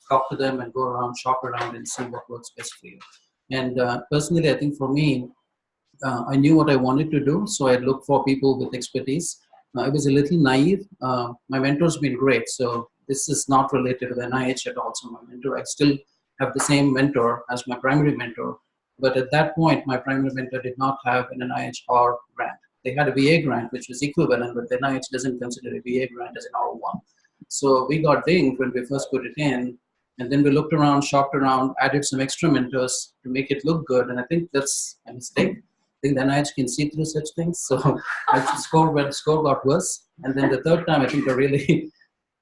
talk to them and go around, shop around and see what works best for you. And personally, I think for me, I knew what I wanted to do, so I looked for people with expertise. I was a little naive. My mentor's been great, so this is not related to the NIH at all. So my mentor, I still have the same mentor as my primary mentor, but at that point, my primary mentor did not have an NIH R grant. They had a VA grant, which was equivalent, but the NIH doesn't consider a VA grant as an R1. So we got dinged when we first put it in, and then we looked around, shopped around, added some extra mentors to make it look good, and I think that's a mistake. I think the NIH can see through such things, so score got worse. And then the third time, I think I really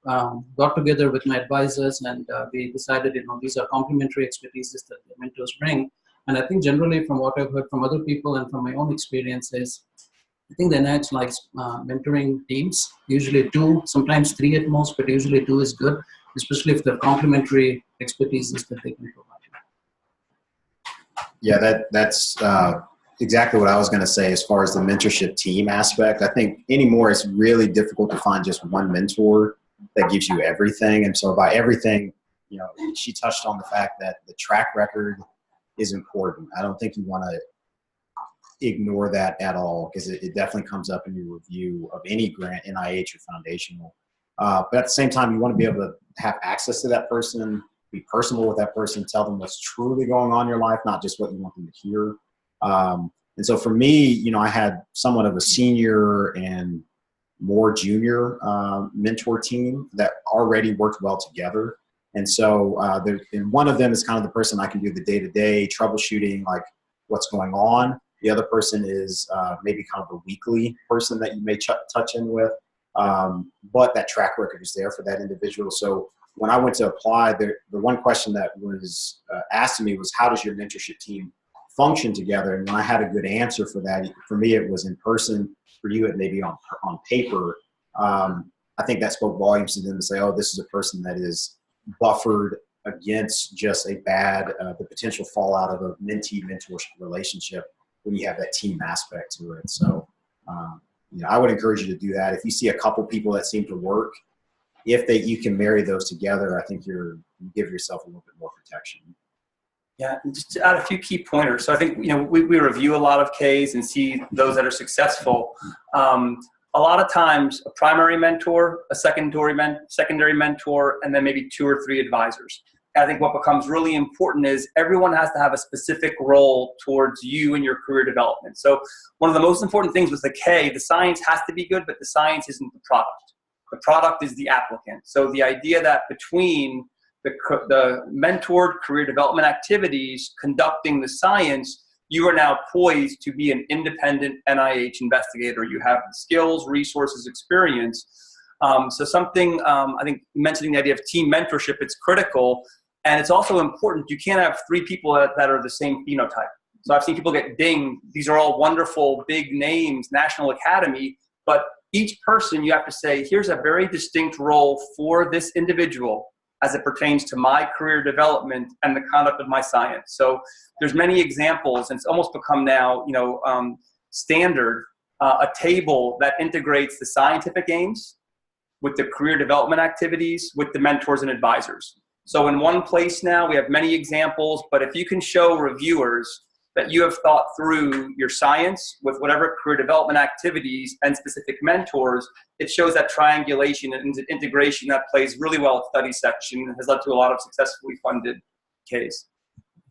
got together with my advisors, and we decided, these are complementary expertises that the mentors bring. And I think generally from what I've heard from other people and from my own experiences, I think the NIH likes mentoring teams, usually 2, sometimes 3 at most, but usually 2 is good, especially if they're complementary expertises that they can provide. Yeah, that's exactly what I was going to say as far as the mentorship team aspect. I think anymore it's really difficult to find just one mentor that gives you everything. And so by everything, she touched on the fact that the track record is important. I don't think you want to ignore that at all, because it definitely comes up in your review of any grant, NIH or foundational. But at the same time, you want to be able to have access to that person, be personal with that person, tell them what's truly going on in your life, not just what you want them to hear. And so for me, I had somewhat of a senior and more junior mentor team that already worked well together. And so and one of them is kind of the person I can do the day-to-day troubleshooting, like what's going on. The other person is maybe kind of the weekly person that you may touch in with. But that track record is there for that individual. So when I went to apply, the one question that was asked of me was, how does your mentorship team function together? And when I had a good answer for that, for me it was in person. For you, it may be on paper. I think that spoke volumes to them to say, oh, this is a person that is buffered against just a bad, the potential fallout of a mentee-mentor relationship when you have that team aspect to it. So, I would encourage you to do that. If you see a couple people that seem to work, you can marry those together, I think you give yourself a little bit more protection. Yeah, and just to add a few key pointers. So I think, we review a lot of Ks and see those that are successful. A lot of times a primary mentor, a secondary mentor, and then maybe 2 or 3 advisors. And I think what becomes really important is everyone has to have a specific role towards you and your career development. So one of the most important things with the K, the science has to be good, but the science isn't the product. The product is the applicant. So the idea that between the mentored career development activities conducting the science, you are now poised to be an independent NIH investigator. You have the skills, resources, experience. So something, I think mentioning the idea of team mentorship, it's critical. And it's also important. You can't have 3 people that are the same phenotype. So I've seen people get dinged. These are all wonderful, big names, National Academy, but each person you have to say, here's a very distinct role for this individual as it pertains to my career development and the conduct of my science. So there's many examples, and it's almost become now, standard, a table that integrates the scientific aims with the career development activities with the mentors and advisors. So in one place now, we have many examples, but if you can show reviewers that you have thought through your science with whatever career development activities and specific mentors, it shows that triangulation and integration that plays really well at study section, has led to a lot of successfully funded case.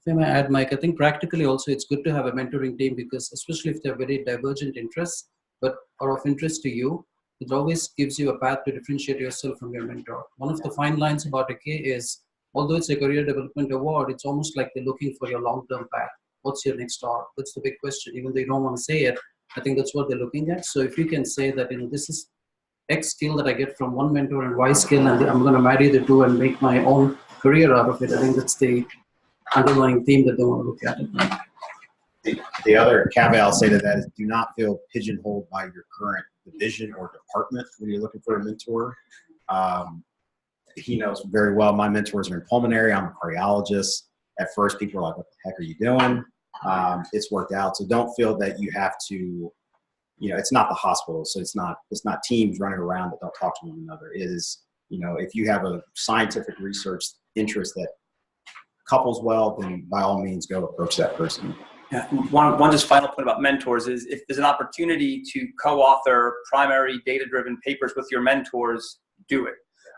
If I may add, Mike, I think practically also it's good to have a mentoring team, because especially if they're very divergent interests, but are of interest to you, it always gives you a path to differentiate yourself from your mentor. One of the fine lines about a K is, although it's a career development award, it's almost like they're looking for your long-term path. What's your next arc? That's the big question. Even though you don't want to say it, I think that's what they're looking at. So if you can say that, this is X skill that I get from one mentor and Y skill, and I'm going to marry the two and make my own career out of it, I think that's the underlying theme that they want to look at it. The other caveat I'll say to that is, do not feel pigeonholed by your current division or department when you're looking for a mentor. He knows very well my mentors are in pulmonary. I'm a cardiologist. At first, people are like, what the heck are you doing? It's worked out. So don't feel that you have to, it's not the hospital. So it's not teams running around that don't talk to one another. It is, if you have a scientific research interest that couples well, then by all means go approach that person. Yeah. One just final point about mentors is, if there's an opportunity to co-author primary data-driven papers with your mentors, do it.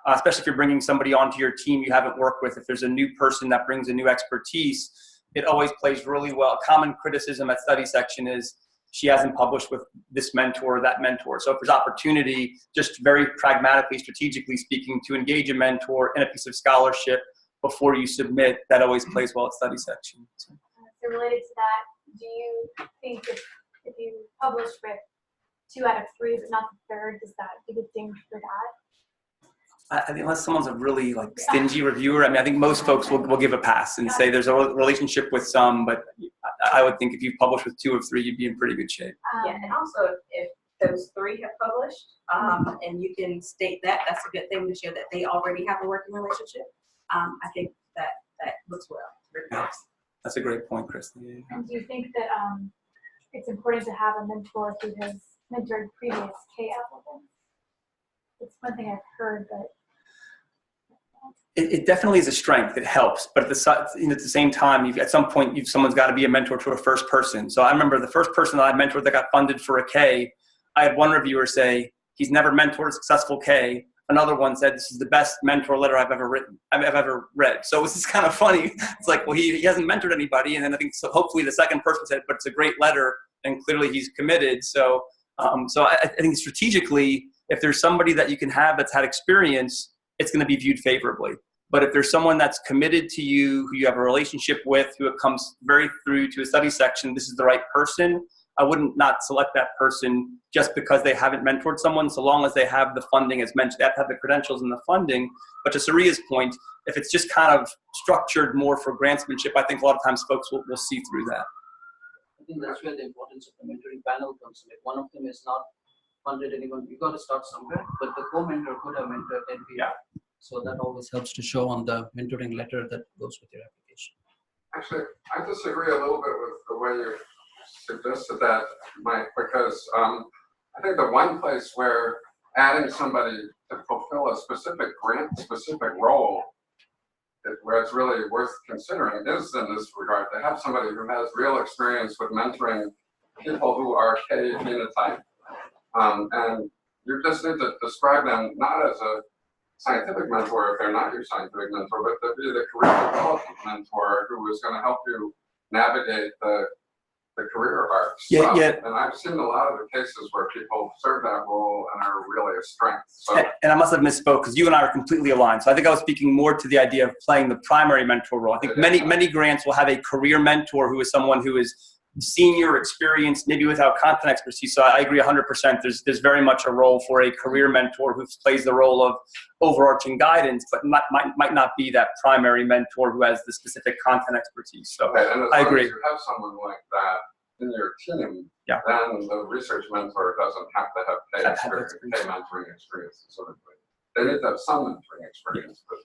Especially if you're bringing somebody onto your team you haven't worked with. If there's a new person that brings a new expertise, it always plays really well. A common criticism at study section is she hasn't published with this mentor or that mentor. So if there's opportunity, just very pragmatically, strategically speaking, to engage a mentor in a piece of scholarship before you submit, that always plays well at study section. So related to that, do you think if you publish with 2 out of 3 but not the 3rd, is that a good thing for that? I think unless someone's a really stingy reviewer, I think most folks will give a pass and say there's a relationship with some, but I would think if you publish with 2 of 3, you'd be in pretty good shape. Yeah, and also if those 3 have published, and you can state that, that's a good thing to show that they already have a working relationship. I think that looks well. Yeah. That's a great point, Kristen. And do you think that it's important to have a mentor who has mentored previous K applicants? It's one thing I've heard, but it definitely is a strength. It helps, but at the same time, at some point, someone's got to be a mentor to a first person. So I remember the first person that I mentored that got funded for a K, I had one reviewer say he's never mentored a successful K. Another one said this is the best mentor letter I've ever read. So it was just kind of funny. It's like, well, he hasn't mentored anybody, and then I think so. Hopefully, the second person said, but it's a great letter, and clearly he's committed. So I think strategically, if there's somebody that you can have that's had experience, it's going to be viewed favorably. But if there's someone that's committed to you, who you have a relationship with, who it comes very through to a study section, this is the right person, I wouldn't not select that person just because they haven't mentored someone, so long as they have the funding as mentioned. They have to have the credentials and the funding. But to Saria's point, if it's just kind of structured more for grantsmanship, I think a lot of times folks will see through that. I think that's where the importance of the mentoring panel comes in. If one of them is not funded anyone, you got to start somewhere, but the co-mentor could have mentored 10 people. Yeah. So that always helps to show on the mentoring letter that goes with your application. Actually, I disagree a little bit with the way you suggested that, Mike, because I think the one place where adding somebody to fulfill a specific grant-specific role, where it's really worth considering, is in this regard, to have somebody who has real experience with mentoring people who are K phenotype. And you just need to describe them not as a scientific mentor if they're not your scientific mentor, but to be the career development mentor who is going to help you navigate the career arcs. Yeah. And I've seen a lot of the cases where people serve that role and are really a strength. So, and I must have misspoke because you and I are completely aligned. So I think I was speaking more to the idea of playing the primary mentor role. I think many grants will have a career mentor who is someone who is senior, experienced, maybe without content expertise. So I agree 100%. There's very much a role for a career mentor who plays the role of overarching guidance, but might not be that primary mentor who has the specific content expertise. So and I agree. If you have someone like that in your team, then the research mentor doesn't have to have K mentoring experience. Sort of thing. They need to have some mentoring experience, but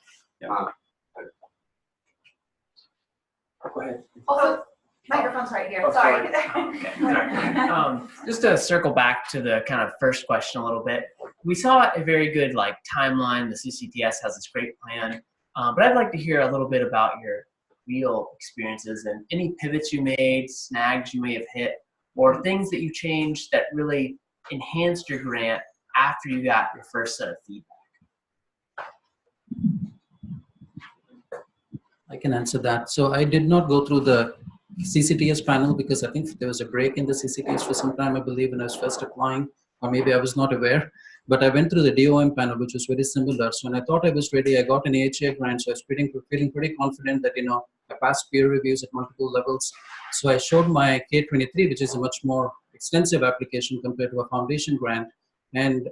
Go ahead. Also, microphone's right here. Oh, sorry. Just to circle back to the kind of first question a little bit, we saw a very good timeline. The CCTS has this great plan. But I'd like to hear a little bit about your real experiences and any pivots you made, snags you may have hit, or things that you changed that really enhanced your grant after you got your first set of feedback. I can answer that. So I did not go through the CCTS panel because I think there was a break in the CCTS for some time, I believe, when I was first applying, or maybe I was not aware. But I went through the DOM panel, which was very similar. So when I thought I was ready, I got an AHA grant. So I was feeling pretty confident that, I passed peer reviews at multiple levels. So I showed my K-23, which is a much more extensive application compared to a foundation grant. And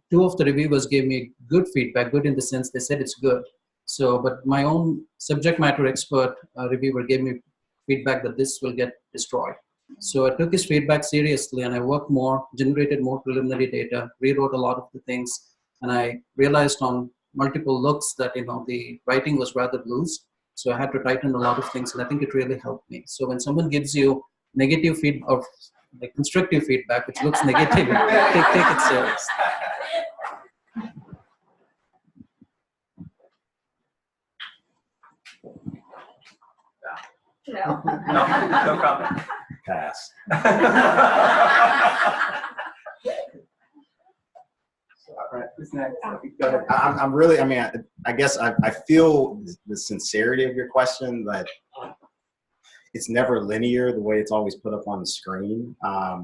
2 of the reviewers gave me good feedback, good in the sense they said it's good. So, but my own subject matter expert reviewer gave me feedback that this will get destroyed. So I took his feedback seriously and I worked more, generated more preliminary data, rewrote a lot of the things, and I realized on multiple looks that, the writing was rather loose. So I had to tighten a lot of things, and I think it really helped me. So when someone gives you negative feedback or like constructive feedback, which looks negative, take it serious. No. No comment. Pass. All right, who's next? Go ahead. I'm really, I guess I feel the sincerity of your question, that it's never linear the way it's always put up on the screen. I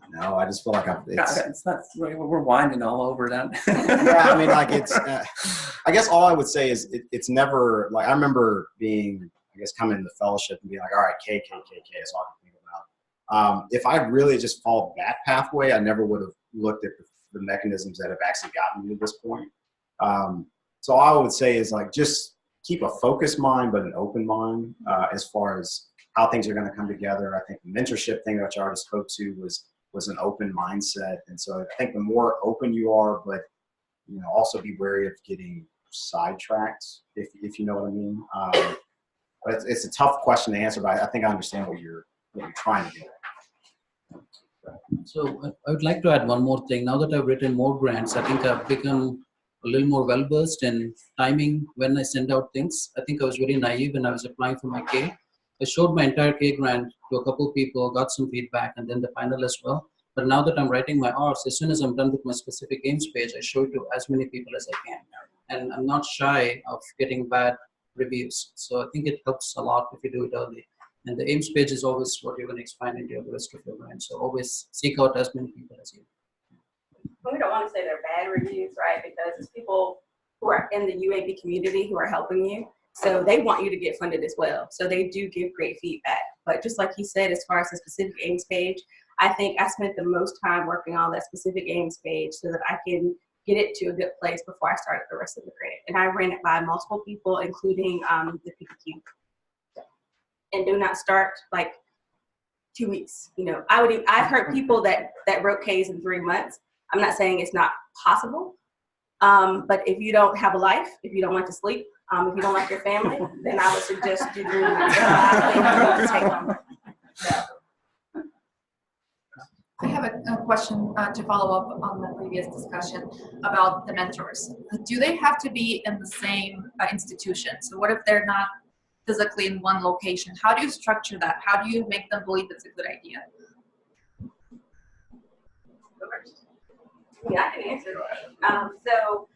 don't know. I just feel like it's not, we're winding all over that. Yeah, it's, I guess all I would say is it's never, like, I remember being, coming into fellowship and being like, all right, K is all I can think about. If I really just followed that pathway, I never would have looked at the mechanisms that have actually gotten me to this point. So all I would say is, like, just keep a focused mind, but an open mind as far as how things are going to come together. I think the mentorship thing that you already spoke to was an open mindset. And so I think the more open you are, but, also be wary of getting sidetracked, if you know what I mean. But it's a tough question to answer, but I think I understand what you're trying to do. So I would like to add one more thing. Now that I've written more grants, I think I've become a little more well-versed in timing when I send out things. I think I was very naive when I was applying for my K. I showed my entire K grant to a couple of people, got some feedback, and then the final as well. But now that I'm writing my Rs, as soon as I'm done with my specific aims page, I show it to as many people as I can. And I'm not shy of getting bad reviews. So I think it helps a lot if you do it early. And the aims page is always what you're going to expand into the rest of your grant. So always seek out as many people as you can. We don't want to say they're bad reviews, right? Because it's people who are in the UAB community who are helping you. So they want you to get funded as well. So they do give great feedback. But just like he said, as far as the specific aims page, I think I spent the most time working on that specific aims page so that I can get it to a good place before I started the rest of the grant. And I ran it by multiple people, including the PPQ. And do not start like 2 weeks. I've heard people that wrote Ks in 3 months. I'm not saying it's not possible, but if you don't have a life, if you don't like to sleep, if you don't like your family, then I would suggest you do take longer. I have a question to follow up on the previous discussion about the mentors. Do they have to be in the same institution? So what if they're not physically in one location? How do you structure that? How do you make them believe it's a good idea? Yeah, I can answer that. So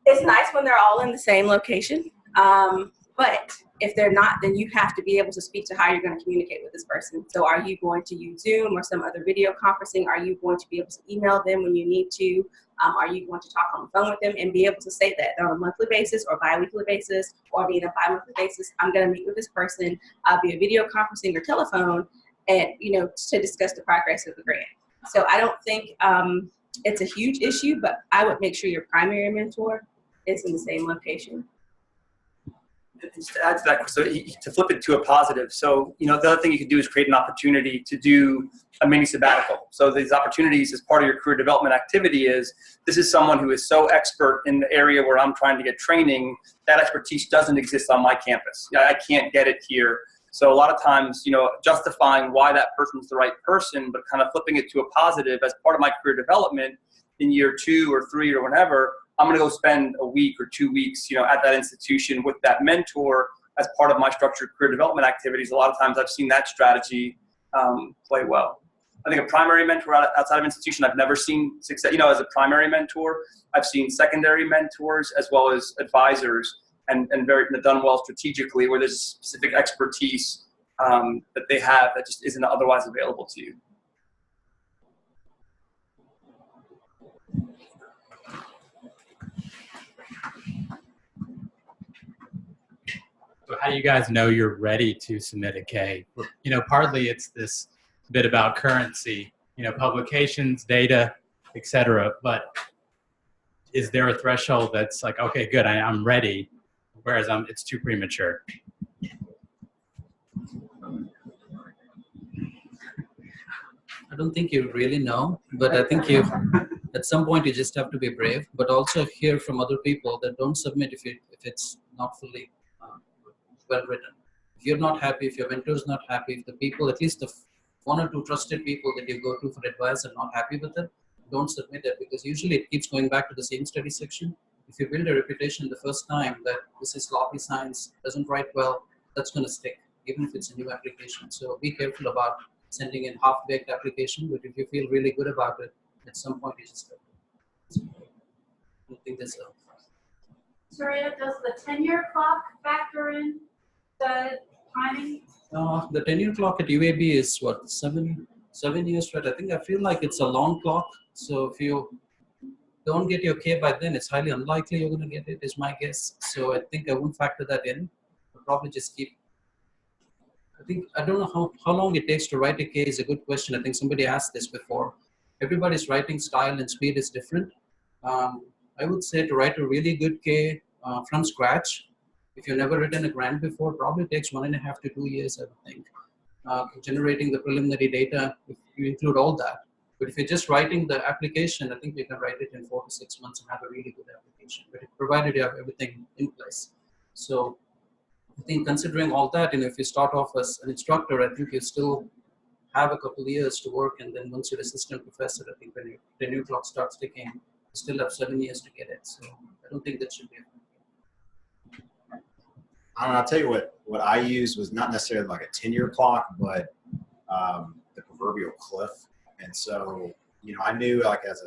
it's nice when they're all in the same location, but if they're not, then you have to be able to speak to how you're going to communicate with this person. So are you going to use Zoom or some other video conferencing? Are you going to be able to email them when you need to? Are you going to talk on the phone with them and be able to say that on a monthly basis or bi-weekly basis or be on a bi-monthly basis? I'm going to meet with this person via video conferencing or telephone, and to discuss the progress of the grant. So I don't think it's a huge issue, but I would make sure your primary mentor is in the same location. Just to add to that, so to flip it to a positive. So, the other thing you could do is create an opportunity to do a mini sabbatical. So these opportunities as part of your career development activity this is someone who is so expert in the area where I'm trying to get training, that expertise doesn't exist on my campus. I can't get it here. So a lot of times, justifying why that person's the right person, but kind of flipping it to a positive as part of my career development in year 2 or 3 or whenever, I'm going to go spend a week or 2 weeks, at that institution with that mentor as part of my structured career development activities. A lot of times I've seen that strategy play well. I think a primary mentor outside of institution, I've never seen success, as a primary mentor. I've seen secondary mentors as well as advisors and done well strategically, where there's specific expertise that they have that just isn't otherwise available to you. So how do you guys know you're ready to submit a K? Partly it's this bit about currency, publications, data, etc. But is there a threshold that's like, okay, good, I'm ready, whereas it's too premature? I don't think you really know, but I think at some point you just have to be brave, but also hear from other people that don't submit if it's not fully well written. If you're not happy, if your mentor is not happy, if the people, at least the 1 or 2 trusted people that you go to for advice are not happy with it, don't submit it, because usually it keeps going back to the same study section. If you build a reputation the first time that this is sloppy science, doesn't write well, that's going to stick, even if it's a new application. So be careful about sending in half-baked application, but if you feel really good about it, at some point you just I don't think that's Surya, does the tenure clock factor in the timing? the tenure clock at UAB is what, 7 years, right? I feel like it's a long clock. So if you don't get your K by then, it's highly unlikely you're going to get it, is my guess. So I think I won't factor that in. I'll probably just keep. I don't know how long it takes to write a K is a good question. I think somebody asked this before. Everybody's writing style and speed is different. I would say to write a really good K from scratch, if you've never written a grant before, probably takes 1.5 to 2 years, I would think. Generating the preliminary data, if you include all that. But if you're just writing the application, I think you can write it in 4 to 6 months and have a really good application, but provided you have everything in place. So I think considering all that, if you start off as an instructor, I think you still have a couple of years to work, and then once you're assistant professor, I think when your tenure clock starts ticking, you still have 7 years to get it. So I don't think that should be a I'll tell you what I used was not necessarily like a tenure clock, but the proverbial cliff. And so, I knew like as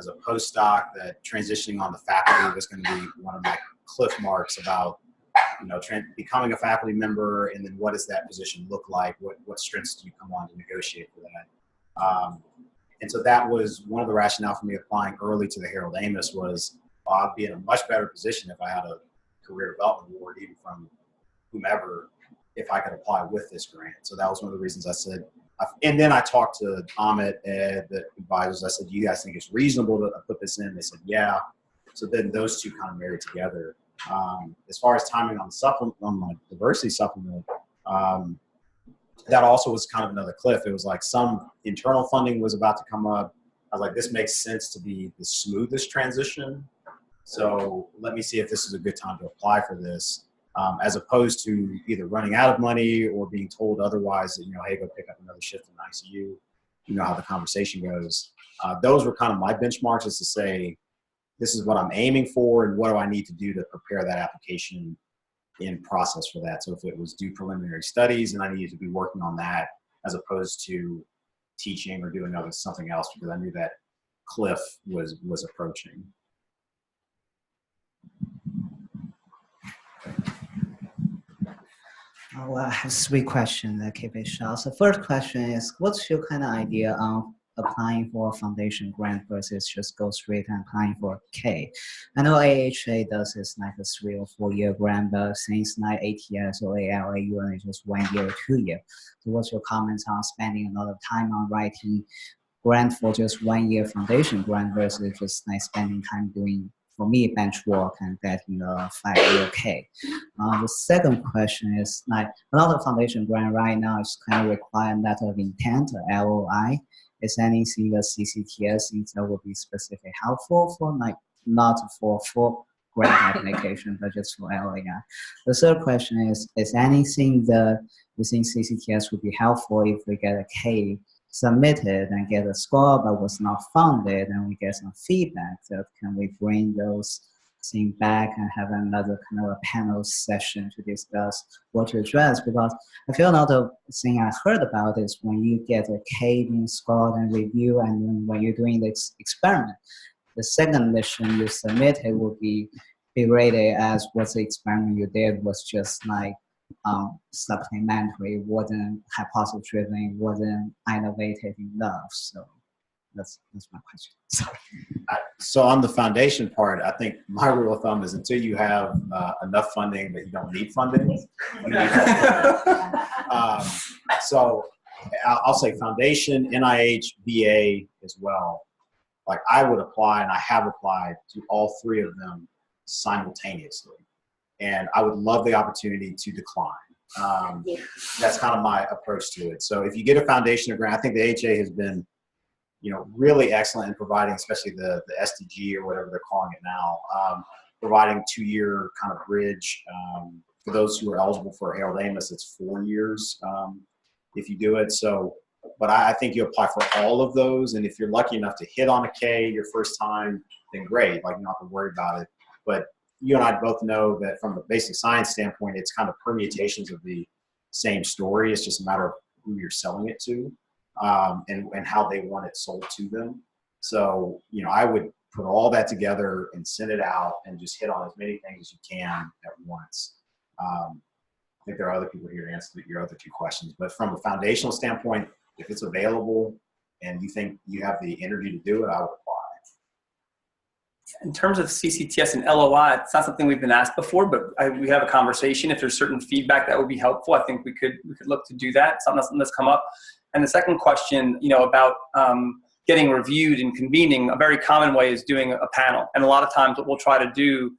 a postdoc that transitioning on the faculty was going to be one of my cliff marks about, becoming a faculty member, and then what does that position look like? What strengths do you come on to negotiate for that? And so that was one of the rationale for me applying early to the Harold Amos was I'd be in a much better position if I had a career development award, even from whomever, if I could apply with this grant. So that was one of the reasons I said, and then I talked to Amit, Ed, the advisors. I said, do you guys think it's reasonable to put this in? They said, yeah. So then those two kind of married together. As far as timing on the supplement, on my diversity supplement, that also was kind of another cliff. It was like some internal funding was about to come up. I was like, this makes sense to be the smoothest transition. So let me see if this is a good time to apply for this, as opposed to either running out of money or being told otherwise that, hey, go pick up another shift in ICU. You know how the conversation goes. Those were kind of my benchmarks, is to say, this is what I'm aiming for and what do I need to do to prepare that application in process for that. So if it was due preliminary studies and I needed to be working on that as opposed to teaching or doing something else, because I knew that cliff was approaching. Well, I have 3 questions that keep it short. So first question is, what's your kind of idea on applying for a foundation grant versus just go straight and applying for a K? I know AHA does this like a 3 or 4 year grant, but since like ATS or ALA, you only just 1 year or 2 years. So what's your comments on spending a lot of time on writing grant for just 1 year foundation grant versus just like spending time doing, for me, bench work and getting a 5-year K? The second question is, like, a lot of foundation grant right now is kind of require letter of intent, or LOI. Is anything the Ccts thinks that would be specifically helpful for, like, not for full grant application, but just for LOI? The third question is anything that you think Ccts would be helpful if we get a K submitted and get a score but was not funded, and we get some feedback. So can we bring those things back and have another kind of a panel session to discuss what to address? Because I feel another thing I heard about is when you get a K being scored and reviewed, and then when you're doing the experiment, the second mission you submitted will be rated as what the experiment you did was just like supplementary, wasn't hypothesis driven, wasn't innovative enough. So that's my question. Sorry. So on the foundation part, I think my rule of thumb is until you have enough funding that you don't need funding. So I'll say foundation, NIH, VA as well. Like I would apply, and I have applied to all three of them simultaneously. And I would love the opportunity to decline. That's kind of my approach to it. So if you get a foundation grant, I think the AHA has been, really excellent in providing, especially the SDG or whatever they're calling it now, providing 2-year kind of bridge. For those who are eligible for Harold Amos, it's 4 years if you do it. So, but I think you apply for all of those, and if you're lucky enough to hit on a K your first time, then great. Like you don't have to worry about it. But you and I both know that from a basic science standpoint, it's kind of permutations of the same story. It's just a matter of who you're selling it to, and how they want it sold to them. So, I would put all that together and send it out and just hit on as many things as you can at once. I think there are other people here to answer your other two questions, but from a foundational standpoint, if it's available and you think you have the energy to do it, I would apply. In terms of CCTS and LOI, it's not something we've been asked before, but we have a conversation. If there's certain feedback that would be helpful, I think we could look to do that. Something that's come up. And the second question, about getting reviewed and convening, a very common way is doing a panel. And a lot of times what we'll try to do,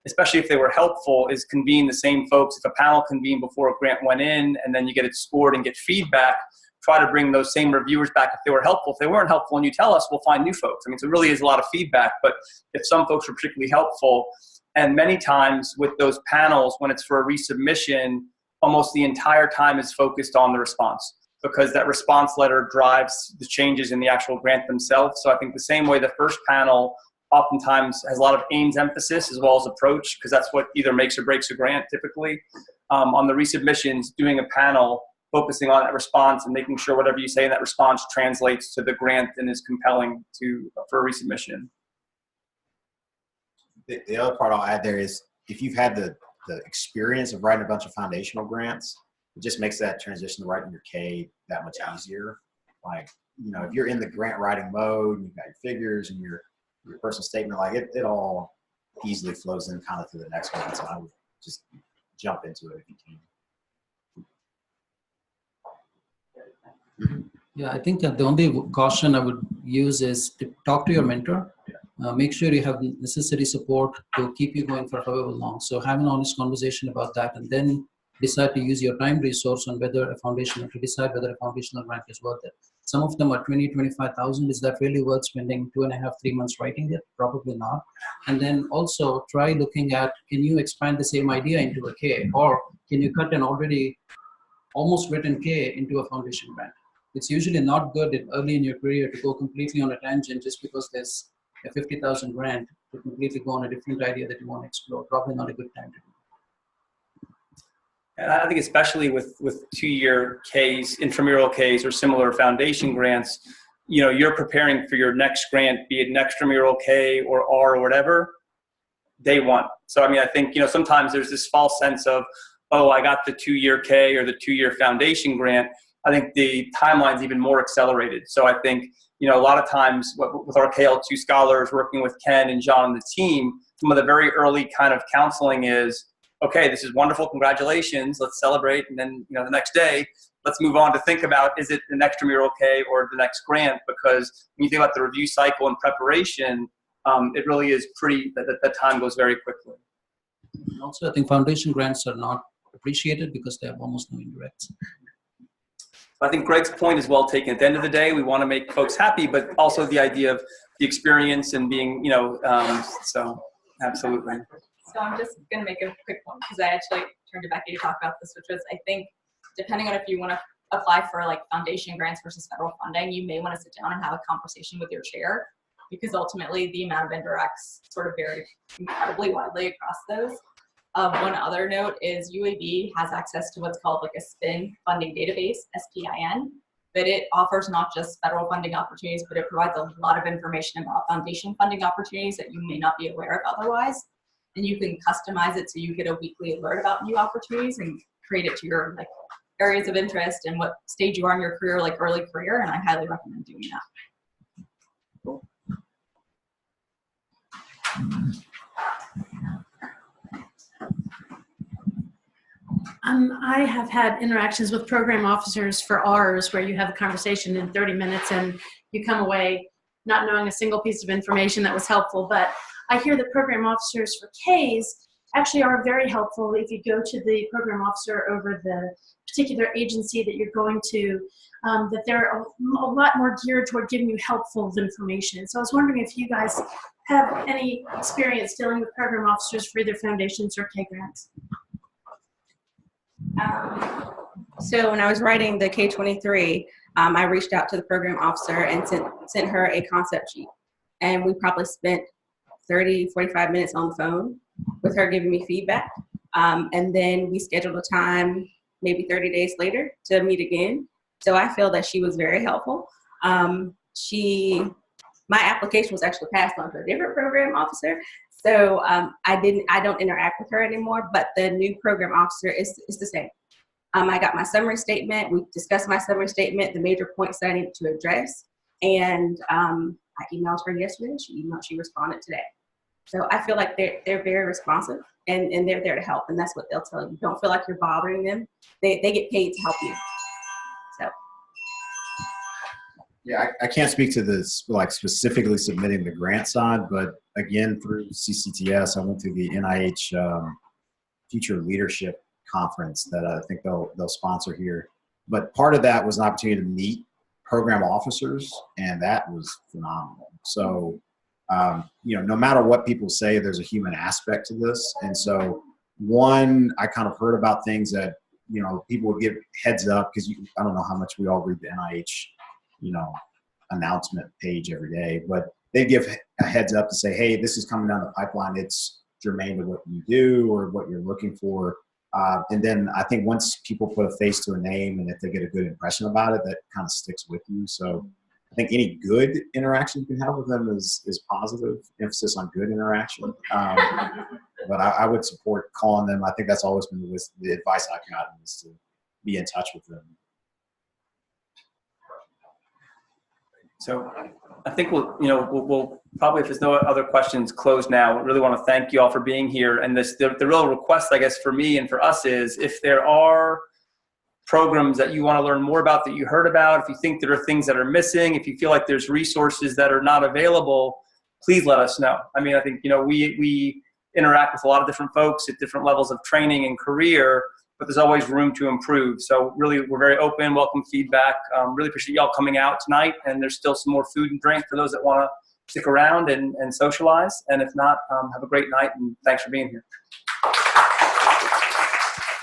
especially if they were helpful, is convene the same folks. If a panel convened before a grant went in and then you get it scored and get feedback, try to bring those same reviewers back if they were helpful. If they weren't helpful and you tell us, we'll find new folks. I mean, so it really is a lot of feedback, but if some folks are particularly helpful, and many times with those panels, when it's for a resubmission, almost the entire time is focused on the response, because that response letter drives the changes in the actual grant themselves. So I think the same way the first panel oftentimes has a lot of aims emphasis as well as approach, because that's what either makes or breaks a grant typically. On the resubmissions, doing a panel focusing on that response and making sure whatever you say in that response translates to the grant and is compelling for a resubmission. The other part I'll add there is if you've had the experience of writing a bunch of foundational grants, it just makes that transition to writing your K that much easier. Like, if you're in the grant writing mode, you've got your figures and your personal statement, like it all easily flows in kind of to the next one. So I would just jump into it if you can. Yeah, I think that the only caution I would use is to talk to your mentor. Make sure you have the necessary support to keep you going for however long. So have an honest conversation about that, and then decide to use your time resource on whether a foundational, to decide whether a foundational grant is worth it. Some of them are 20, 25,000. Is that really worth spending 2.5, 3 months writing it? Probably not. And then also try looking at, can you expand the same idea into a K, or can you cut an already almost written K into a foundation grant? It's usually not good early in your career to go completely on a tangent just because there's a 50,000 grant to completely go on a different idea that you want to explore. Probably not a good time to do. And I think especially with 2-year Ks, intramural Ks, or similar foundation grants, you're preparing for your next grant, be it an extramural K or R or whatever, day one. So, I think, sometimes there's this false sense of, oh, I got the 2-year K or the 2-year foundation grant. I think the timeline's even more accelerated. So I think, a lot of times with our KL2 scholars working with Ken and John and the team, some of the very early kind of counseling is, okay, this is wonderful, congratulations, let's celebrate. And then, the next day, let's move on to think about, is it an extramural K or the next grant? Because when you think about the review cycle and preparation, it really is that time goes very quickly. Also, I think foundation grants are not appreciated because they have almost no indirects. I think Greg's point is well taken. At the end of the day, we want to make folks happy, but also the idea of the experience and being, so absolutely. So I'm just going to make a quick one because I actually turned it back to you to talk about this, which was, I think, depending on if you want to apply for like foundation grants versus federal funding, you may want to sit down and have a conversation with your chair, because ultimately the amount of indirects sort of vary incredibly widely across those. One other note is UAB has access to what's called like a SPIN funding database, SPIN, but it offers not just federal funding opportunities, but it provides a lot of information about foundation funding opportunities that you may not be aware of otherwise. And you can customize it so you get a weekly alert about new opportunities and create it to your like areas of interest and what stage you are in your career, like early career, and I highly recommend doing that. Cool. I have had interactions with program officers for R's where you have a conversation in 30 minutes and you come away not knowing a single piece of information that was helpful. But I hear that program officers for Ks actually are very helpful if you go to the program officer over the particular agency that you're going to, that they're a lot more geared toward giving you helpful information. So I was wondering if you guys have any experience dealing with program officers for either foundations or K grants. So when I was writing the K-23, I reached out to the program officer and sent her a concept sheet. And we probably spent 30, 45 minutes on the phone with her giving me feedback. And then we scheduled a time maybe 30 days later to meet again. So I feel that she was very helpful. My application was actually passed on to a different program officer. So I don't interact with her anymore, but the new program officer is the same. I got my summary statement. We discussed my summary statement, the major points that I needed to address. And I emailed her yesterday. She responded today. So I feel like they're very responsive and they're there to help. And that's what they'll tell you. Don't feel like you're bothering them. They get paid to help you. So. Yeah, I can't speak to this, like specifically submitting the grant side, but again, through CCTS, I went through the NIH Future Leadership Conference that I think they'll sponsor here. But part of that was an opportunity to meet program officers, and that was phenomenal. So, no matter what people say, there's a human aspect to this. And so, I kind of heard about things that, people would give heads up, because I don't know how much we all read the NIH announcement page every day, but they give a heads up to say, hey, this is coming down the pipeline. It's germane to what you do or what you're looking for. And then I think once people put a face to a name and if they get a good impression about it, that kind of sticks with you. So I think any good interaction you can have with them is positive, emphasis on good interaction. But I would support calling them. I think that's always been the advice I've gotten, is to be in touch with them. So I think we'll probably, if there's no other questions, close now. We really want to thank you all for being here. And the real request, I guess, for me and for us is, if there are programs that you want to learn more about, that you heard about, if you think there are things that are missing, if you feel like there's resources that are not available, please let us know. I mean, I think, we interact with a lot of different folks at different levels of training and career, but there's always room to improve. So really, we're very open, welcome feedback. Really appreciate y'all coming out tonight, and there's still some more food and drink for those that want to stick around and socialize. And if not, have a great night, and thanks for being here.